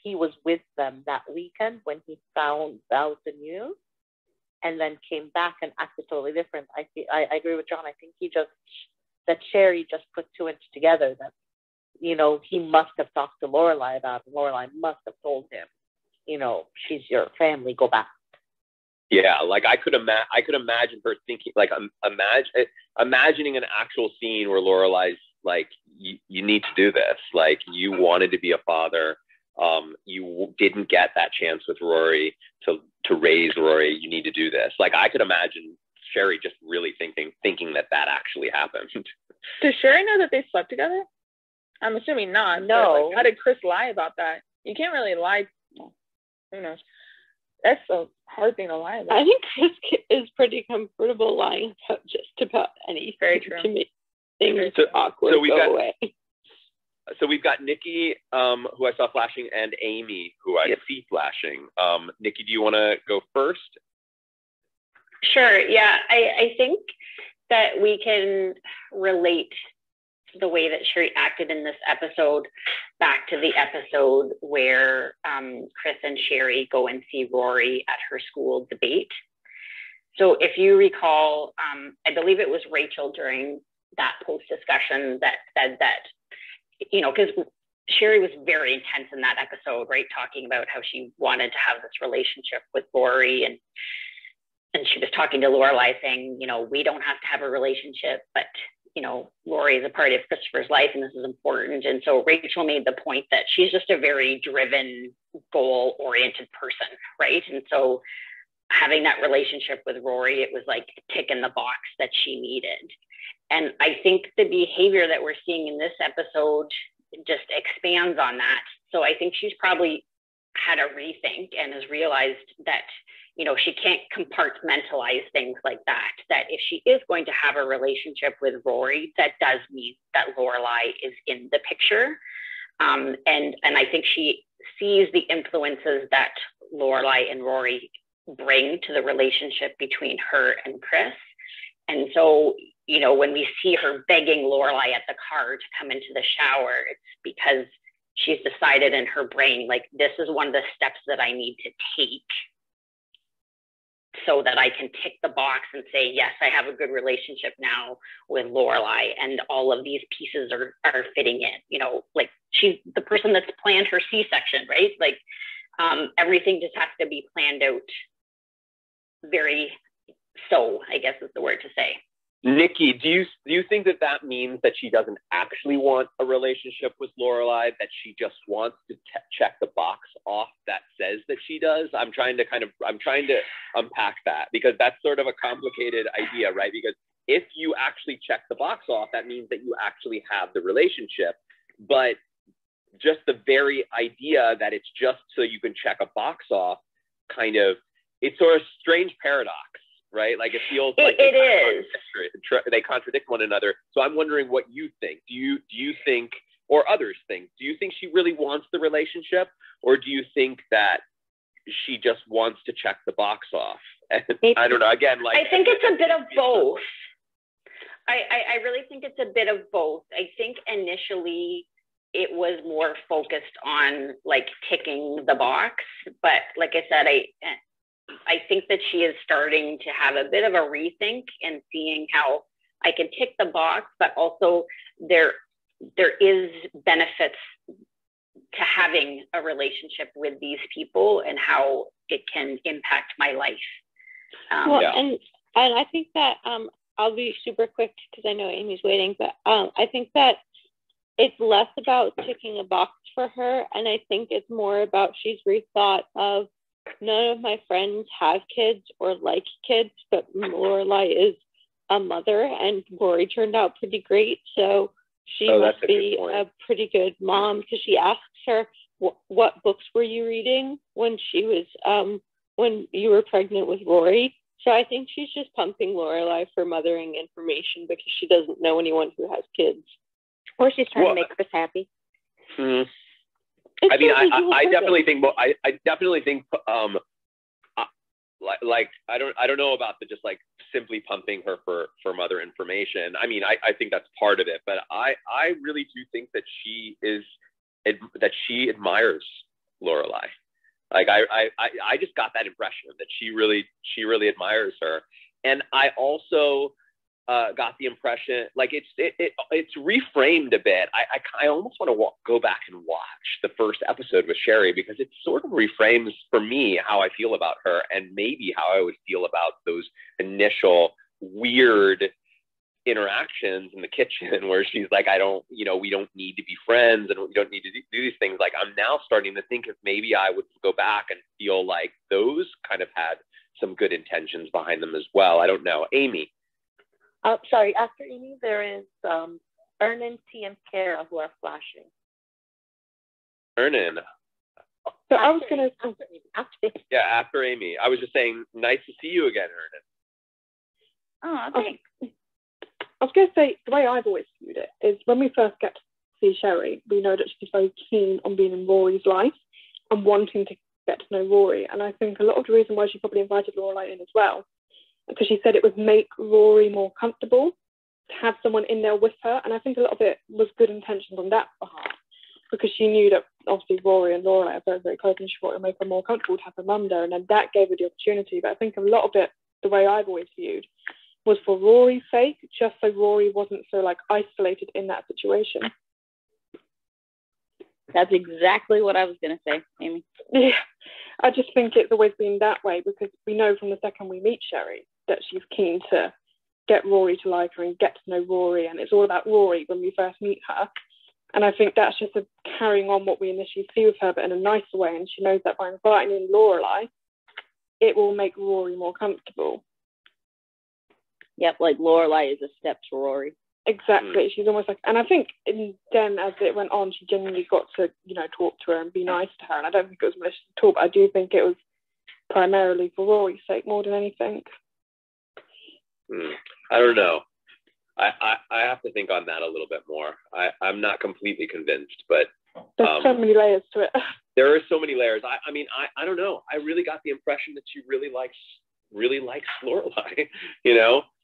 he was with them that weekend when he found out the news, and then came back and acted totally different. I agree with John. I think that Sherry just put 2 and 2 together, that, you know, he must have talked to Lorelai about it. Lorelai must have told him, you know, she's your family, go back. Yeah, like I could imagine her thinking, like, imagining an actual scene where Lorelai's like, you need to do this. Like, you wanted to be a father. You didn't get that chance with Rory to raise Rory. You need to do this. Like, I could imagine Sherry just really thinking that actually happened. Does Sherry know that they slept together? I'm assuming not. No. Like, how did Chris lie about that? You can't really lie. Well, who knows? That's a hard thing to lie about. I think Chris is pretty comfortable lying about just about anything. Very true. To make things awkward go away. So we've got Nikki, who I saw flashing, and Amy, who I see flashing. Nikki, do you want to go first? Sure. Yeah, I think that we can relate the way that Sherry acted in this episode back to the episode where Chris and Sherry go and see Rory at her school debate. So if you recall, I believe it was Rachel during that post discussion that said that, you know, because Sherry was very intense in that episode, right? Talking about how she wanted to have this relationship with Rory, and she was talking to Lorelai saying, you know, we don't have to have a relationship, but, you know, Rory is a part of Christopher's life and this is important. And so Rachel made the point that she's just a very driven, goal-oriented person, right? And so having that relationship with Rory, it was like a tick in the box that she needed. And I think the behavior that we're seeing in this episode just expands on that. So I think she's probably had a rethink and has realized that, you know, she can't compartmentalize things like that, that if she is going to have a relationship with Rory, that does mean that Lorelai is in the picture. And I think she sees the influences that Lorelai and Rory bring to the relationship between her and Chris. And so, you know, when we see her begging Lorelai at the car to come into the shower, it's because she's decided in her brain, like, this is one of the steps that I need to take so that I can tick the box and say, yes, I have a good relationship now with Lorelai, and all of these pieces are fitting in. You know, like, she's the person that's planned her C-section, right? Like, everything just has to be planned out I guess is the word to say. Nikki, do you think that means that she doesn't actually want a relationship with Lorelai, that she just wants to check the box off that says that she does? I'm trying to unpack that, because that's sort of a complicated idea, right? Because if you actually check the box off, that means that you actually have the relationship. But just the very idea that it's just so you can check a box off, kind of, it's sort of strange paradox, right? Like it feels like they contradict one another. So I'm wondering what you think. Do you think, or others think, do you think she really wants the relationship, or do you think that she just wants to check the box off? And I don't know. Again, like I think it's a bit of both. I really think it's a bit of both. I think initially it was more focused on like ticking the box, but like I said, I think that she is starting to have a bit of a rethink and seeing how I can tick the box, but also there is benefits to having a relationship with these people and how it can impact my life. And I think that I'll be super quick because I know Amy's waiting, but I think that it's less about ticking a box for her, and I think it's more about she's rethought of none of my friends have kids or like kids, but Lorelai is a mother, and Rory turned out pretty great, so she must be a pretty good mom, because she asks her, what books were you reading when she was when you were pregnant with Rory? So I think she's just pumping Lorelai for mothering information because she doesn't know anyone who has kids. Or she's trying to make Chris happy. I mean, I definitely think, I definitely think, like I don't know about the just like simply pumping her for mother information. I mean, I think that's part of it, but I really do think that she admires Lorelai. Like I just got that impression that she really admires her, and I also got the impression like it's reframed a bit. I almost want to go back and watch the first episode with Sherry, because it sort of reframes for me how I feel about her, and maybe how I would feel about those initial weird interactions in the kitchen where she's like, we don't need to be friends and we don't need to do these things. Like I'm now starting to think if maybe I would go back and feel like those kind of had some good intentions behind them as well. I don't know. Amy. Sorry, after Amy, there is Ernan, T, and Kara who are flashing. Ernan. So I was going to... After Amy. I was just saying, nice to see you again, Ernan. Oh, thanks. I was going to say, the way I've always viewed it is when we first get to see Sherry, we know that she's very keen on being in Rory's life and wanting to get to know Rory. And I think a lot of the reason why she probably invited Lorelai in as well, because she said it would make Rory more comfortable to have someone in there with her. And I think a lot of it was good intentions on that behalf, because she knew that obviously Rory and Lorelai are very, very close, and she thought it would make her more comfortable to have her mum there. And then that gave her the opportunity. But I think a lot of it, the way I've always viewed, was for Rory's sake, just so Rory wasn't so like isolated in that situation. That's exactly what I was going to say, Amy. Yeah, I just think it's always been that way, because we know from the second we meet Sherry that she's keen to get Rory to like her and get to know Rory, and it's all about Rory when we first meet her. And I think that's just a carrying on what we initially see with her, but in a nicer way. And she knows that by inviting in Lorelai, it will make Rory more comfortable. Yep, like Lorelai is a step to Rory. Exactly. She's almost like, and I think then as it went on, she genuinely got to, talk to her and be nice to her. And I don't think it was malicious at all, but I do think it was primarily for Rory's sake more than anything. I don't know. I have to think on that a little bit more. I'm not completely convinced, but there's so many layers to it. There are so many layers. I mean, I don't know. I really got the impression that she really likes Lorelai,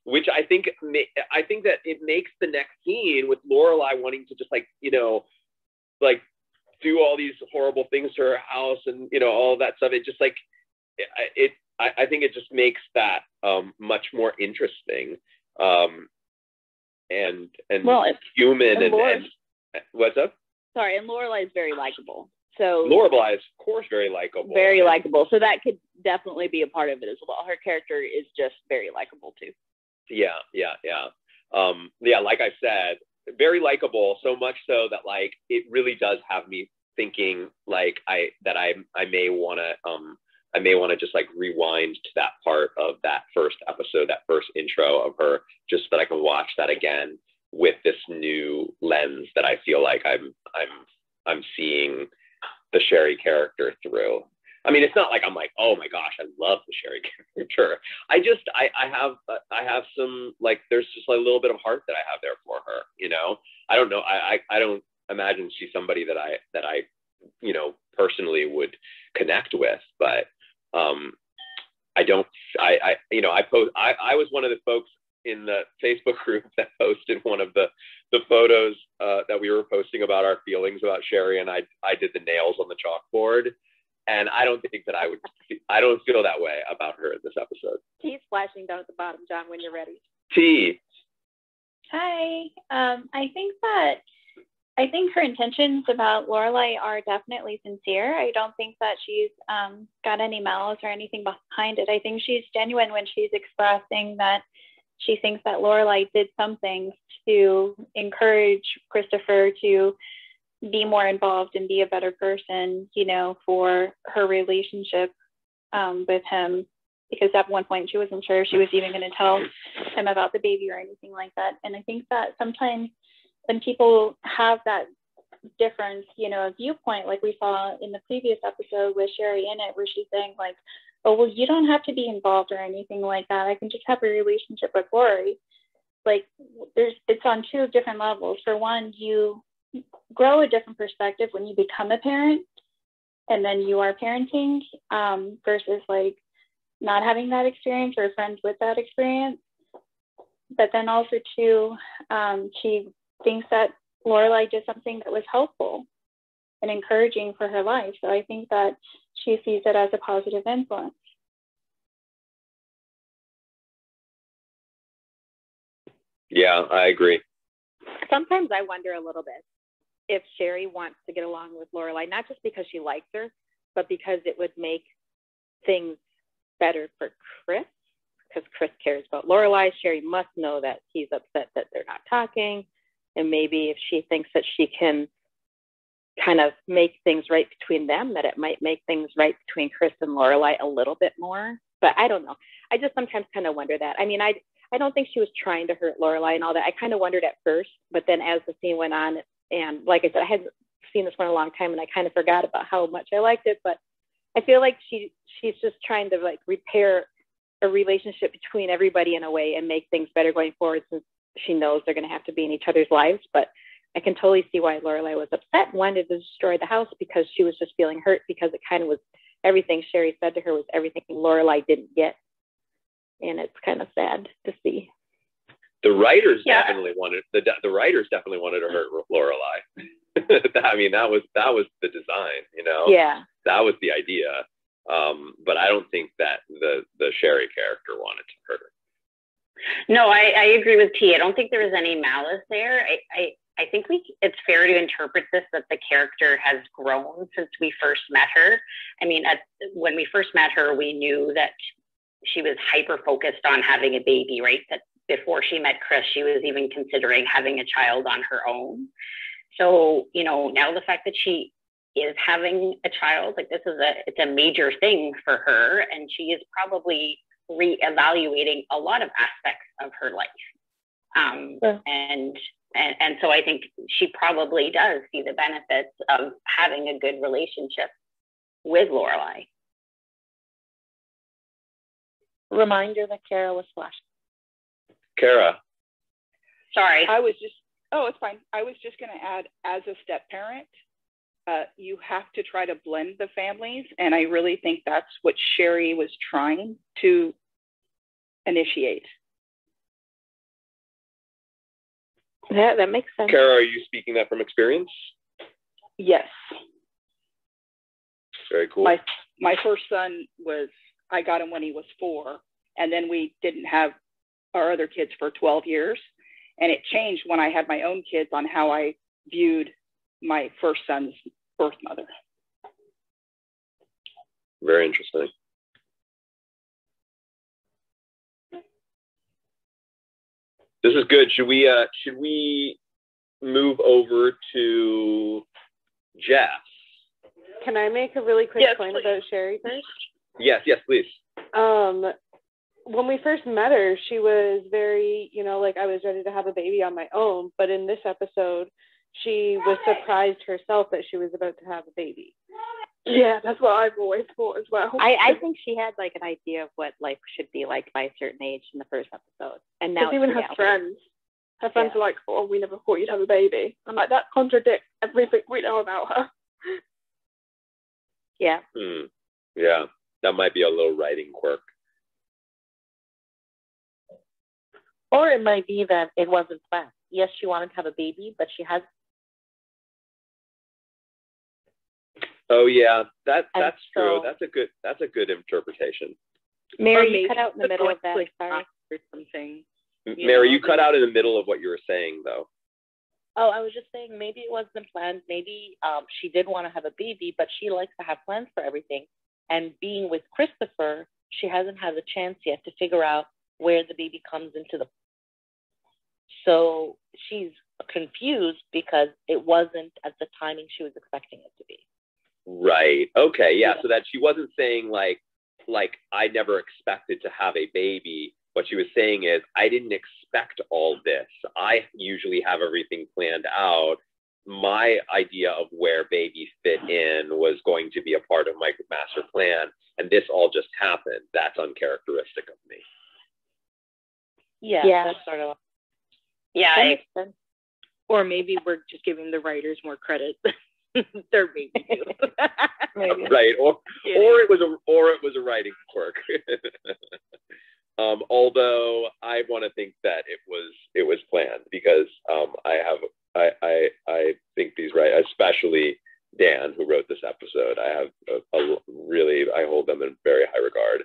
which I think that it makes the next scene with Lorelai wanting to just like do all these horrible things to her house and all of that stuff. It just like I think it just makes that much more interesting and well, it's human and what's up? Sorry, and Lorelai is very likable. So Lorelai is, of course, very likable. Very likable. So that could definitely be a part of it as well. Her character is just very likable too. Yeah. Like I said, very likable. So much so that like it really does have me thinking like I may want to I may want to just like rewind to that part of that first episode, that first intro of her, just so that I can watch that again with this new lens that I feel like I'm seeing the Sherry character through. I mean, it's not like I'm like, oh my gosh, I love the Sherry character. I have some, like, there's just a little bit of heart that I have there for her, you know? I don't know. I don't imagine she's somebody that I, you know, personally would connect with, but I was one of the folks in the Facebook group that posted one of the photos that we were posting about our feelings about Sherry, and I did the nails on the chalkboard. And I don't think that I don't feel that way about her in this episode. T's flashing down at the bottom, John, when you're ready. T. Hi. I think her intentions about Lorelai are definitely sincere. I don't think that she's got any malice or anything behind it. I think she's genuine when she's expressing that she thinks that Lorelai did something to encourage Christopher to be more involved and be a better person, you know, for her relationship with him. Because at one point she wasn't sure if she was even going to tell him about the baby or anything like that. And I think that sometimes when people have that different, you know, viewpoint, like we saw in the previous episode with Sherry in it, where she's saying like, oh, well, you don't have to be involved or anything like that. I can just have a relationship with Lori. Like it's on two different levels. For one, you grow a different perspective when you become a parent and then you are parenting versus like not having that experience or friends with that experience. But then also too, she thinks that Lorelai did something that was helpful and encouraging for her life. So I think that she sees it as a positive influence. Yeah, I agree. Sometimes I wonder a little bit if Sherry wants to get along with Lorelai, not just because she likes her, but because it would make things better for Chris, because Chris cares about Lorelai. Sherry must know that he's upset that they're not talking. And maybe if she thinks that she can kind of make things right between them, that it might make things right between Chris and Lorelai a little bit more. But I don't know. I just sometimes kind of wonder that. I mean, I don't think she was trying to hurt Lorelai and all that. I kind of wondered at first, but then as the scene went on, and like I said, I hadn't seen this one in a long time, and I kind of forgot about how much I liked it. But I feel like she's just trying to like repair a relationship between everybody in a way and make things better going forward, since she knows they're going to have to be in each other's lives. But I can totally see why Lorelai was upset and wanted to destroy the house, because she was just feeling hurt, because it kind of was everything Sherry said to her was everything Lorelai didn't get. And it's kind of sad to see. The writers definitely wanted to hurt Lorelai. I mean, that was the design, you know. Yeah, that was the idea. But I don't think that the Sherry character wanted to hurt her. No, I agree with T. I don't think there was any malice there. I think it's fair to interpret this that the character has grown since we first met her. I mean, when we first met her, we knew that she was hyper focused on having a baby, right? That before she met Chris, she was even considering having a child on her own. So, you know, now the fact that she is having a child, like it's a major thing for her, and she is probably reevaluating a lot of aspects of her life. And so I think she probably does see the benefits of having a good relationship with Lorelai. Reminder that Kara was flashing. Kara. Sorry. It's fine. I was just going to add, as a step parent, you have to try to blend the families. And I really think that's what Sherry was trying to initiate. Yeah, that makes sense. Kara, are you speaking that from experience? Yes. Very cool. My first son I got him when he was 4, and then we didn't have our other kids for 12 years. And it changed when I had my own kids on how I viewed my first son's birth mother. Very interesting. This is good. Should we move over to Jess? Can I make a really quick point about Sherry first? Yes, please. When we first met her, she was very, you know, like I was ready to have a baby on my own. But in this episode, she was surprised herself that she was about to have a baby. Yeah, that's what I've always thought as well. I think she had like an idea of what life should be like by a certain age in the first episode. And now even her friends. Her friends are like, oh, we never thought you'd have a baby. I'm like, that contradicts everything we know about her. Yeah. Yeah, that might be a little writing quirk. Or it might be that it wasn't planned. Yes, she wanted to have a baby, but she has. Oh yeah, that's true. That's a good interpretation. Mary, you cut out in the middle of that. Like, sorry. or something. Mary, you cut out in the middle of what you were saying, though. Oh, I was just saying maybe it wasn't planned. Maybe she did want to have a baby, but she likes to have plans for everything. And being with Christopher, she hasn't had the chance yet to figure out where the baby comes into the. So she's confused because it wasn't at the timing she was expecting it to be. Right. Okay. Yeah. So that she wasn't saying like I never expected to have a baby. What she was saying is I didn't expect all this. I usually have everything planned out. My idea of where babies fit in was going to be a part of my master plan, and this all just happened. That's uncharacteristic of me. Yeah. That's sort of. Yeah. Or maybe we're just giving the writers more credit. They're maybe too. Maybe. Right. Or it was a writing quirk. Although I want to think that it was planned because I think these writers, especially Dan, who wrote this episode, I have I hold them in very high regard.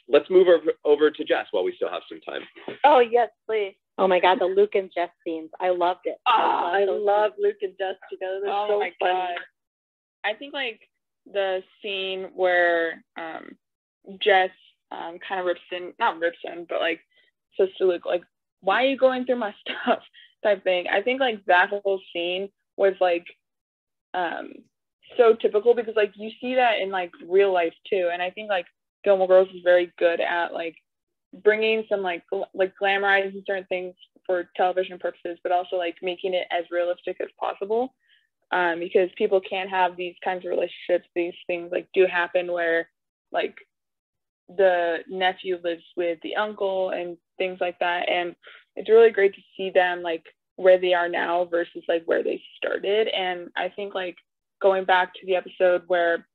Let's move over to Jess while we still have some time. Oh yes, please. Oh my God, the Luke and Jess scenes. I loved it. I love Luke and Jess together. They're so funny. God. I think like the scene where Jess kind of not rips him, but like says to Luke, like, why are you going through my stuff type thing. I think like that whole scene was like so typical because like you see that in like real life too. And I think like Gilmore Girls is very good at like bringing some like glamorizing certain things for television purposes, but also like making it as realistic as possible, because people can't have these kinds of relationships. These things like do happen where like the nephew lives with the uncle and things like that, and it's really great to see them like where they are now versus like where they started. And I think like going back to the episode where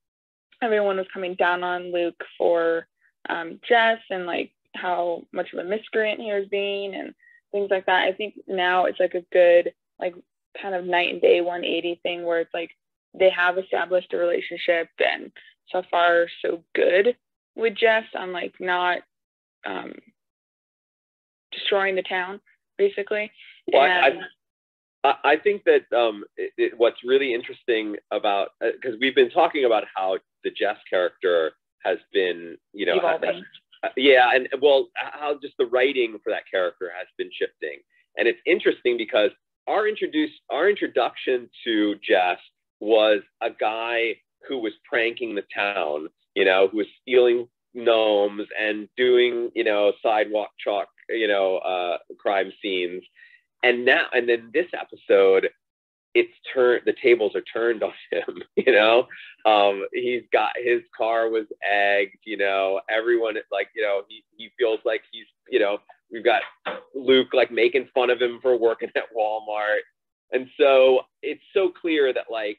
everyone was coming down on Luke for Jess and like how much of a miscreant he was being and things like that, I think now it's like a good like kind of night and day 180 thing where it's like they have established a relationship, and so far so good with Jess on like not destroying the town basically. Well, I think that what's really interesting about, because we've been talking about how the Jess character has been, you know, and well, how just the writing for that character has been shifting. And it's interesting because our introduction to Jess was a guy who was pranking the town, you know, who was stealing gnomes and doing, you know, sidewalk chalk, you know, crime scenes. And then this episode, the tables are turned on him, you know. He's got, his car was egged, you know, everyone like, you know, he feels like he's, you know, we've got Luke like making fun of him for working at Walmart. And so it's so clear that like,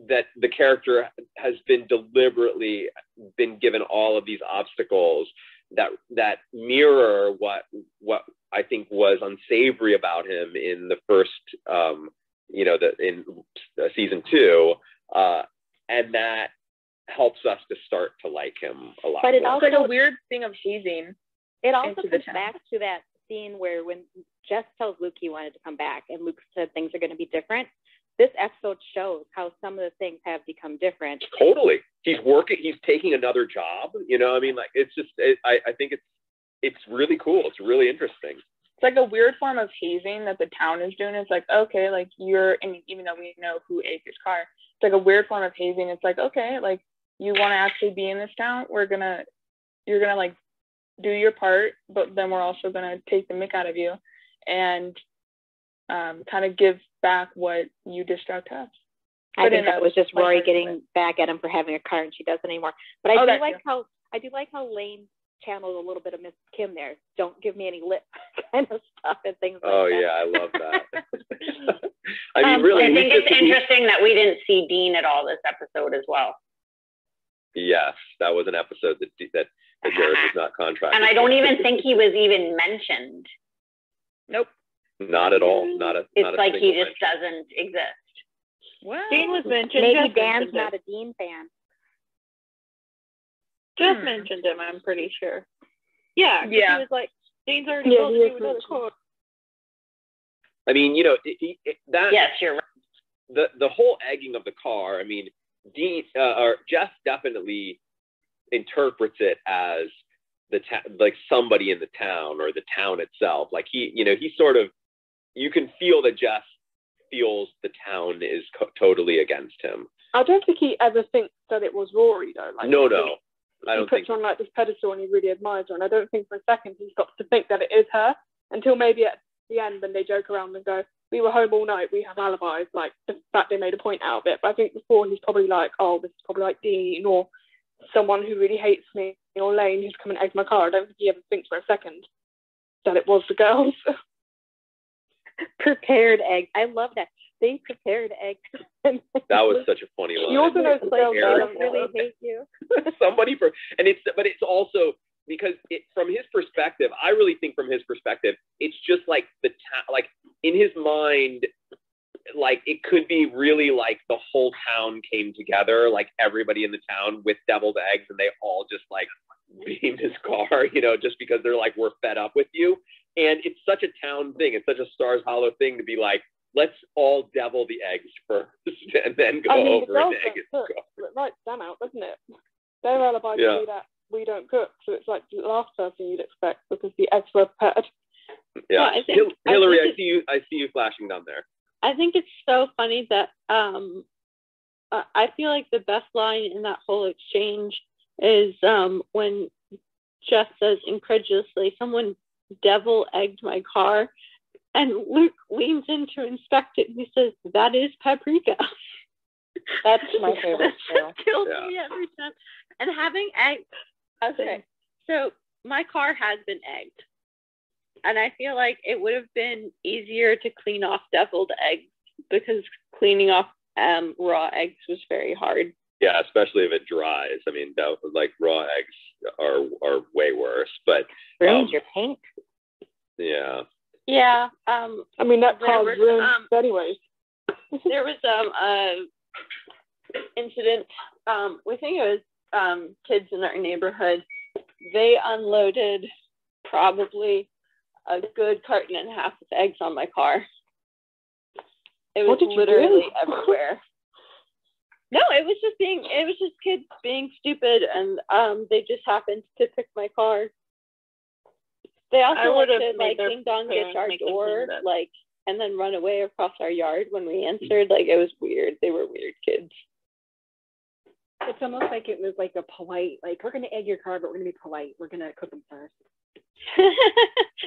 that the character has been deliberately been given all of these obstacles that mirror what I think was unsavory about him in the first, you know, in season 2, and that helps us to start to like him a lot. But it more. also It's like a weird thing of hazing. It also comes back to that scene where when Jess tells Luke he wanted to come back, and Luke said things are going to be different. This episode shows how some of the things have become different. Totally. He's working, he's taking another job, you know, I mean, like, it's just, I think it's really cool. It's really interesting. It's like a weird form of hazing that the town is doing. It's like, okay, like and even though we know who ate his car, it's like a weird form of hazing. It's like, okay, like you want to actually be in this town, you're gonna like do your part, but then we're also gonna take the mick out of you and kind of give back what you dished to us. I think that was just Rory getting back at him for having a car, and she doesn't anymore. But I do like how Lane channeled a little bit of Miss Kim there. Don't give me any lip kind of stuff and things like that. Oh yeah, I love that. I mean, really, I think it's interesting that we didn't see Dean at all this episode as well. Yes, that was an episode that Jared was not contracted. And I don't even think he was even mentioned. Nope. Not at all. It's like he just doesn't exist. Well, Dean was mentioned. Maybe Dan's not a Dean fan. Jess mentioned him, I'm pretty sure. Yeah. He was like, Dean's already built you another car. I mean, you know, that. Yes, you're right. The whole egging of the car. I mean, Dean or Jess definitely interprets it as like somebody in the town or the town itself. Like he sort of, you can feel that Jess feels the town is totally against him. I don't think he ever thinks that it was Rory though. Like, no, I don't think he puts her on like this pedestal and he really admires her, and I don't think for a second he stops to think that it is her until maybe at the end when they joke around and go, "We were home all night, we have alibis." Like the fact they made a point out of it. But I think before he's probably like, "Oh, this is probably like Dean or someone who really hates me, or Lane who's come and egged my car." I don't think he ever thinks for a second that it was the girls. Prepared egg. I love that. They prepared eggs. That was such a funny line. You also know the girls don't really hate you. But it's also because from his perspective, I really think from his perspective, it's just like like in his mind, like it could be really like the whole town came together, like everybody in the town with deviled eggs, and they all just like beamed his car, just because they're like, we're fed up with you. And it's such a town thing. It's such a Stars Hollow thing to be like, let's all devil the eggs first and then go over and egg it. It writes them out, doesn't it? Their alibi to be that we don't cook, so it's like the last person you'd expect because the eggs were prepared. Yeah, Hillary, I see you flashing down there. I think it's so funny that I feel like the best line in that whole exchange is when Jess says incredulously, "Someone devil egged my car," and Luke leans in to inspect it and he says, "That is paprika." That's my favorite show. Kills me every time. And having eggs. Okay, so my car has been egged, and I feel like it would have been easier to clean off deviled eggs because cleaning off raw eggs was very hard. Yeah, especially if it dries. I mean, like raw eggs are way worse. But ruins your paint. Yeah. Yeah. I mean, that car's ruined anyways. There was incident. We think it was kids in our neighborhood. They unloaded probably a good carton and a half of eggs on my car. It was literally everywhere. No, it was just kids being stupid, and they just happened to pick my car. They also like ding dong get our door, like, and then run away across our yard when we answered. Like, it was weird. They were weird kids. It's almost like it was like a polite, like, we're gonna egg your car, but we're gonna be polite. We're gonna cook them first.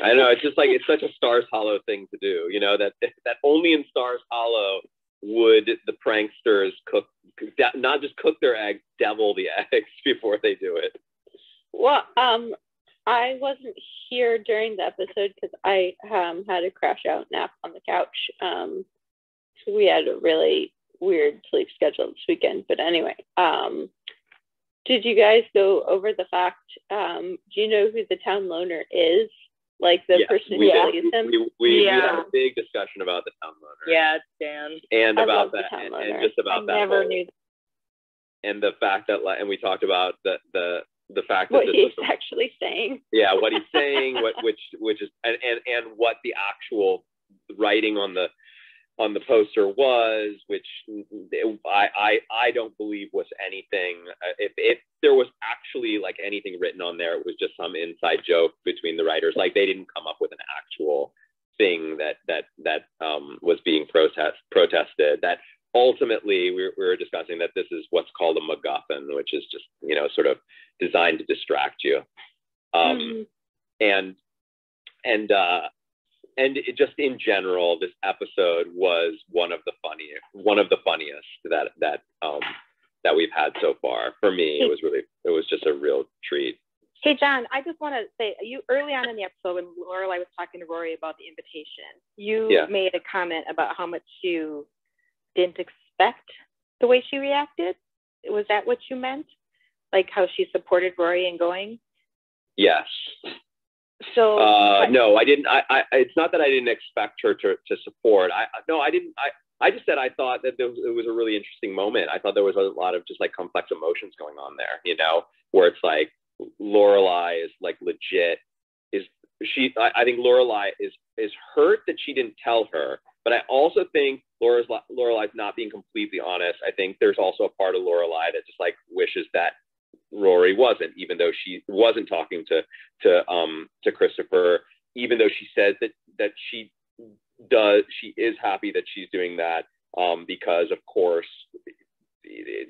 I know, it's just like, it's such a Stars Hollow thing to do, that only in Stars Hollow would the pranksters not just cook their eggs, devil the eggs before they do it. Well, I wasn't here during the episode because I had a crash out nap on the couch. So we had a really weird sleep schedule this weekend. But anyway, did you guys go over the fact, do you know who the town loner is? Like the person who plays him? We had a big discussion about the town loner. Yeah, it's Dan. And about that, and just about that. I never knew that. And the fact that, and we talked about the fact that what he's actually saying. Yeah, what he's saying, which is, and what the actual writing on the poster was, which I don't believe was anything. If there was actually like anything written on there, it was just some inside joke between the writers. Like they didn't come up with an actual thing that was being protested. That ultimately, we were discussing that this is what's called a MacGuffin, which is just, you know, sort of designed to distract you. And it just in general, this episode was one of the funniest that we've had so far. For me, it was just a real treat. Hey, John, I just want to say, you early on in the episode when Lorelai was talking to Rory about the invitation, you made a comment about how much you didn't expect the way she reacted. Was that what you meant? Like how she supported Rory in going? Yes. So no, I didn't. It's not that I didn't expect her to support. I didn't. I just said I thought that it was a really interesting moment. I thought there was a lot of just like complex emotions going on there, you know, where it's like Lorelai is like legit. I think Lorelai is hurt that she didn't tell her, but I also think Lorelai's not being completely honest. I think there's also a part of Lorelai that just like wishes that Rory wasn't, even though she wasn't talking to Christopher, even though she says that she is happy that she's doing that, because of course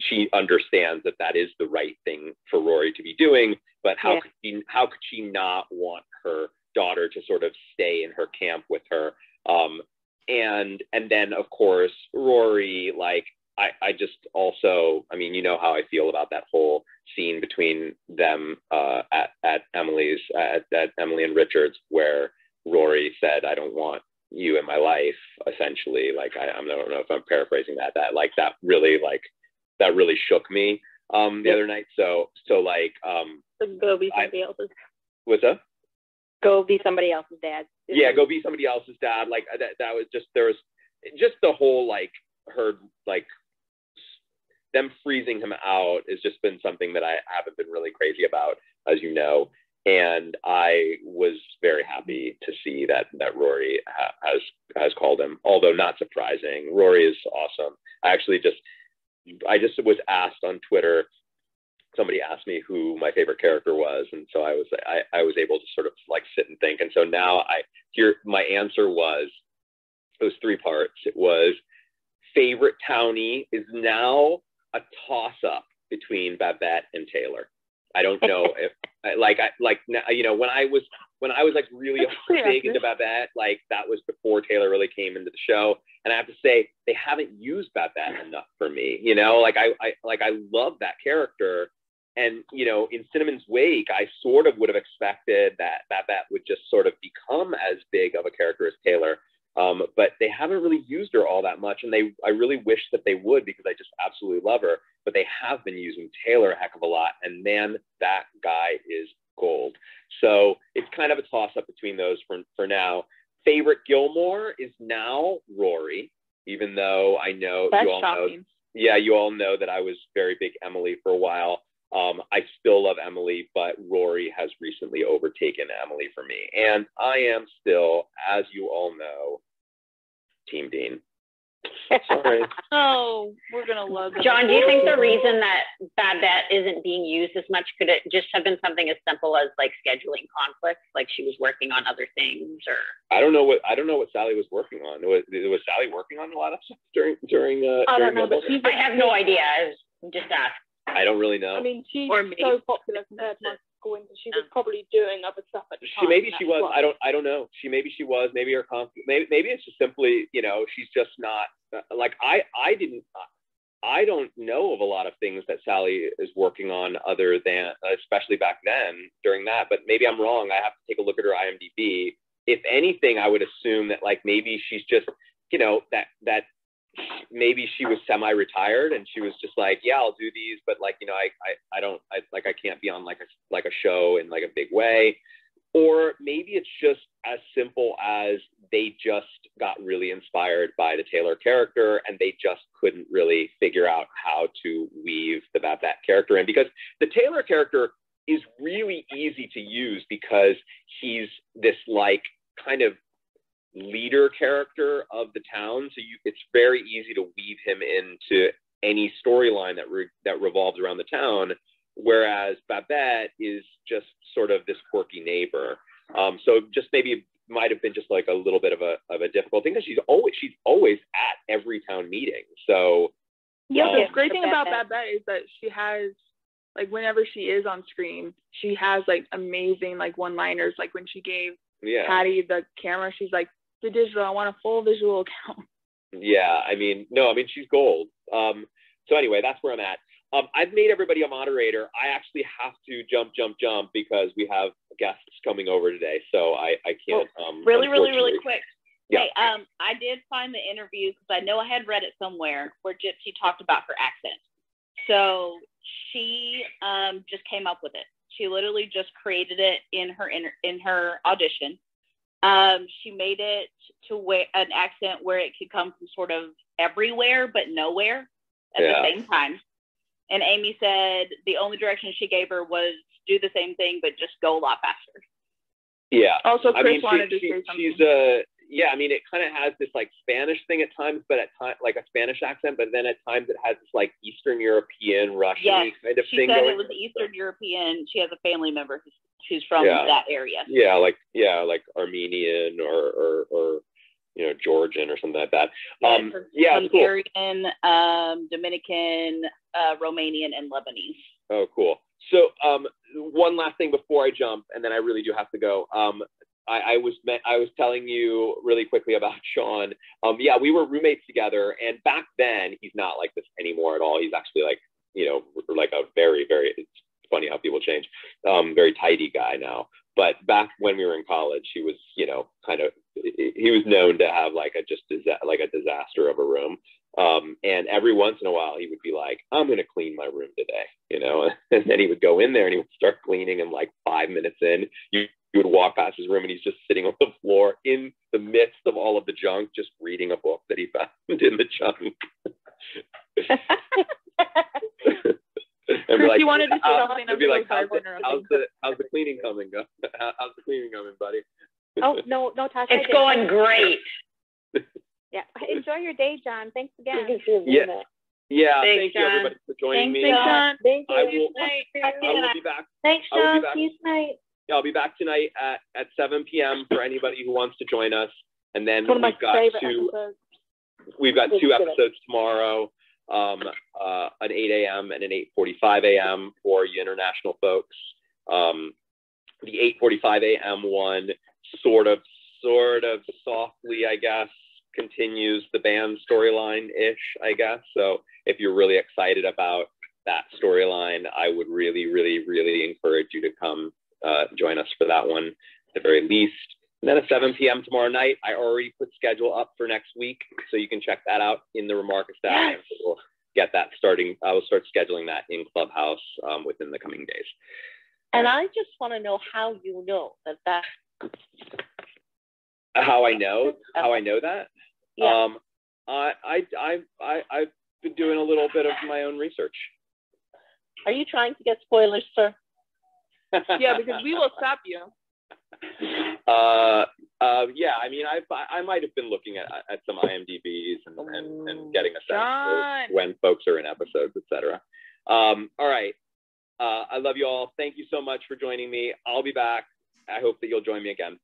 she understands that is the right thing for Rory to be doing, but how could she not want her daughter to sort of stay in her camp with her? And then of course Rory, like I just also, I mean, you know how I feel about that whole scene between them at Emily and Richard's, where Rory said, "I don't want you in my life," essentially. Like I don't know if I'm paraphrasing that really shook me the other night. So like go be somebody else's. What's up? Go be somebody else's dad. Go be somebody else's dad. Like that was just, there was just the whole like her like them freezing him out has just been something that I haven't been really crazy about, as you know. And I was very happy to see that Rory has called him, although not surprising. Rory is awesome. I just was asked on Twitter, somebody asked me who my favorite character was, and so I was able to sort of like sit and think. And so now my answer was, it was 3 parts. It was favorite townie is now a toss-up between Babette and Taylor. I don't know if you know, when I was like really big into Babette, like that was before Taylor really came into the show. And I have to say, they haven't used Babette enough for me. You know, like I love that character. And, you know, in Cinnamon's wake, I sort of would have expected that Babette would just sort of become as big of a character as Taylor. But they haven't really used her all that much. And I really wish that they would, because I just absolutely love her. But they have been using Taylor a heck of a lot. And man, that guy is gold. So it's kind of a toss-up between those for now. Favorite Gilmore is now Rory, even though I know That's you all shocking. know. Yeah, you all know that I was very big Emily for a while. I still love Emily, but Rory has recently overtaken Emily for me. And I am still, as you all know, Team Dean. Sorry. Oh, we're going to love that. John, do you think the reason that Babette isn't being used as much, could it just have been something as simple as like scheduling conflicts, like she was working on other things, or? I don't know what Sally was working on. Was Sally working on a lot of stuff during I don't know, but I have no idea. I was just asking. I don't really know. I mean, she's so popular compared to Michael Winter. She was probably doing other stuff at the time. Maybe she was. I don't know. Maybe she was. Maybe her maybe it's just simply, you know, she's just not like I don't know of a lot of things that Sally is working on other than, especially back then during that. But maybe I'm wrong. I have to take a look at her IMDb. If anything, I would assume that like maybe she's just, you know, that maybe she was semi-retired and she was just like, yeah, I'll do these, but like, you know, I can't be on like a show in like a big way. Or maybe it's just as simple as they just got really inspired by the Taylor character and they just couldn't really figure out how to weave the Babette character in, because the Taylor character is really easy to use because he's this like kind of leader character of the town. So it's very easy to weave him into any storyline that revolves around the town. Whereas Babette is just sort of this quirky neighbor. So just maybe might have been just like a little bit of a difficult thing because she's always at every town meeting. So yeah, the great thing about Babette is that she has, like, whenever she is on screen, she has like amazing like one-liners. Like when she gave Patty the camera, she's like, the digital, I want a full visual account. Yeah, I mean, she's gold. So anyway, that's where I'm at. I've made everybody a moderator. I actually have to jump because we have guests coming over today. So I can't. Really quick. Yeah. Hey, I did find the interview because I know I had read it somewhere where Gypsy talked about her accent. So she just came up with it. She literally just created it in her audition. She made it to an accent where it could come from sort of everywhere but nowhere at the same time. And Amy said the only direction she gave her was do the same thing but just go a lot faster. Yeah. Also, Chris wanted to say something. She's it kind of has this like Spanish thing at times, but at times like a Spanish accent, but then at times it has this like Eastern European, Russian kind of thing. She said it was Eastern European. She has a family member who's from that area. Yeah, like Armenian or Georgian or something like that. Hungarian, cool. Dominican, Romanian, and Lebanese. Oh, cool. So one last thing before I jump, and then I really do have to go. I was telling you really quickly about Sean. We were roommates together, and back then he's not like this anymore at all. He's actually like, like a very, very, it's funny how people change, very tidy guy now. But back when we were in college, he was, he was known to have like a disaster of a room. And every once in a while he would be like, I'm going to clean my room today, and then he would go in there and he would start cleaning, and like 5 minutes in, you would walk past his room and he's just sitting on the floor in the midst of all of the junk, just reading a book that he found in the junk. And Chris, like, you wanted to say something. I'd be like, how's the cleaning coming? How's the cleaning coming, buddy? Oh, no, Tasha. It's going great. Yeah. Enjoy your day, John. Thanks again. Yeah. Thanks, thank you, everybody, for joining me. Thanks, John. Thank you. I will be back. Thanks, John. See you tonight. Yeah, I'll be back tonight at 7 p.m. for anybody who wants to join us. And then One of my favorite episodes. We've got two episodes tomorrow, an 8 a.m. and an 8:45 a.m. for you international folks. The 8:45 a.m. one sort of softly, I guess, continues the band storyline-ish, I guess. So if you're really excited about that storyline, I would really, really, really encourage you to come join us for that one at the very least. And then at 7 p.m. tomorrow night, I already put schedule up for next week, so you can check that out in the Remarkers tab. Yes. We'll get that starting. I will start scheduling that in Clubhouse within the coming days. And I just want to know how you know that. How I know that? Yeah. I've been doing a little bit of my own research. Are you trying to get spoilers, sir? Yeah, because we will stop you. Yeah, I mean, I might have been looking at some IMDb's and getting a sense of when folks are in episodes, etc. All right. I love you all. Thank you so much for joining me. I'll be back. I hope that you'll join me again.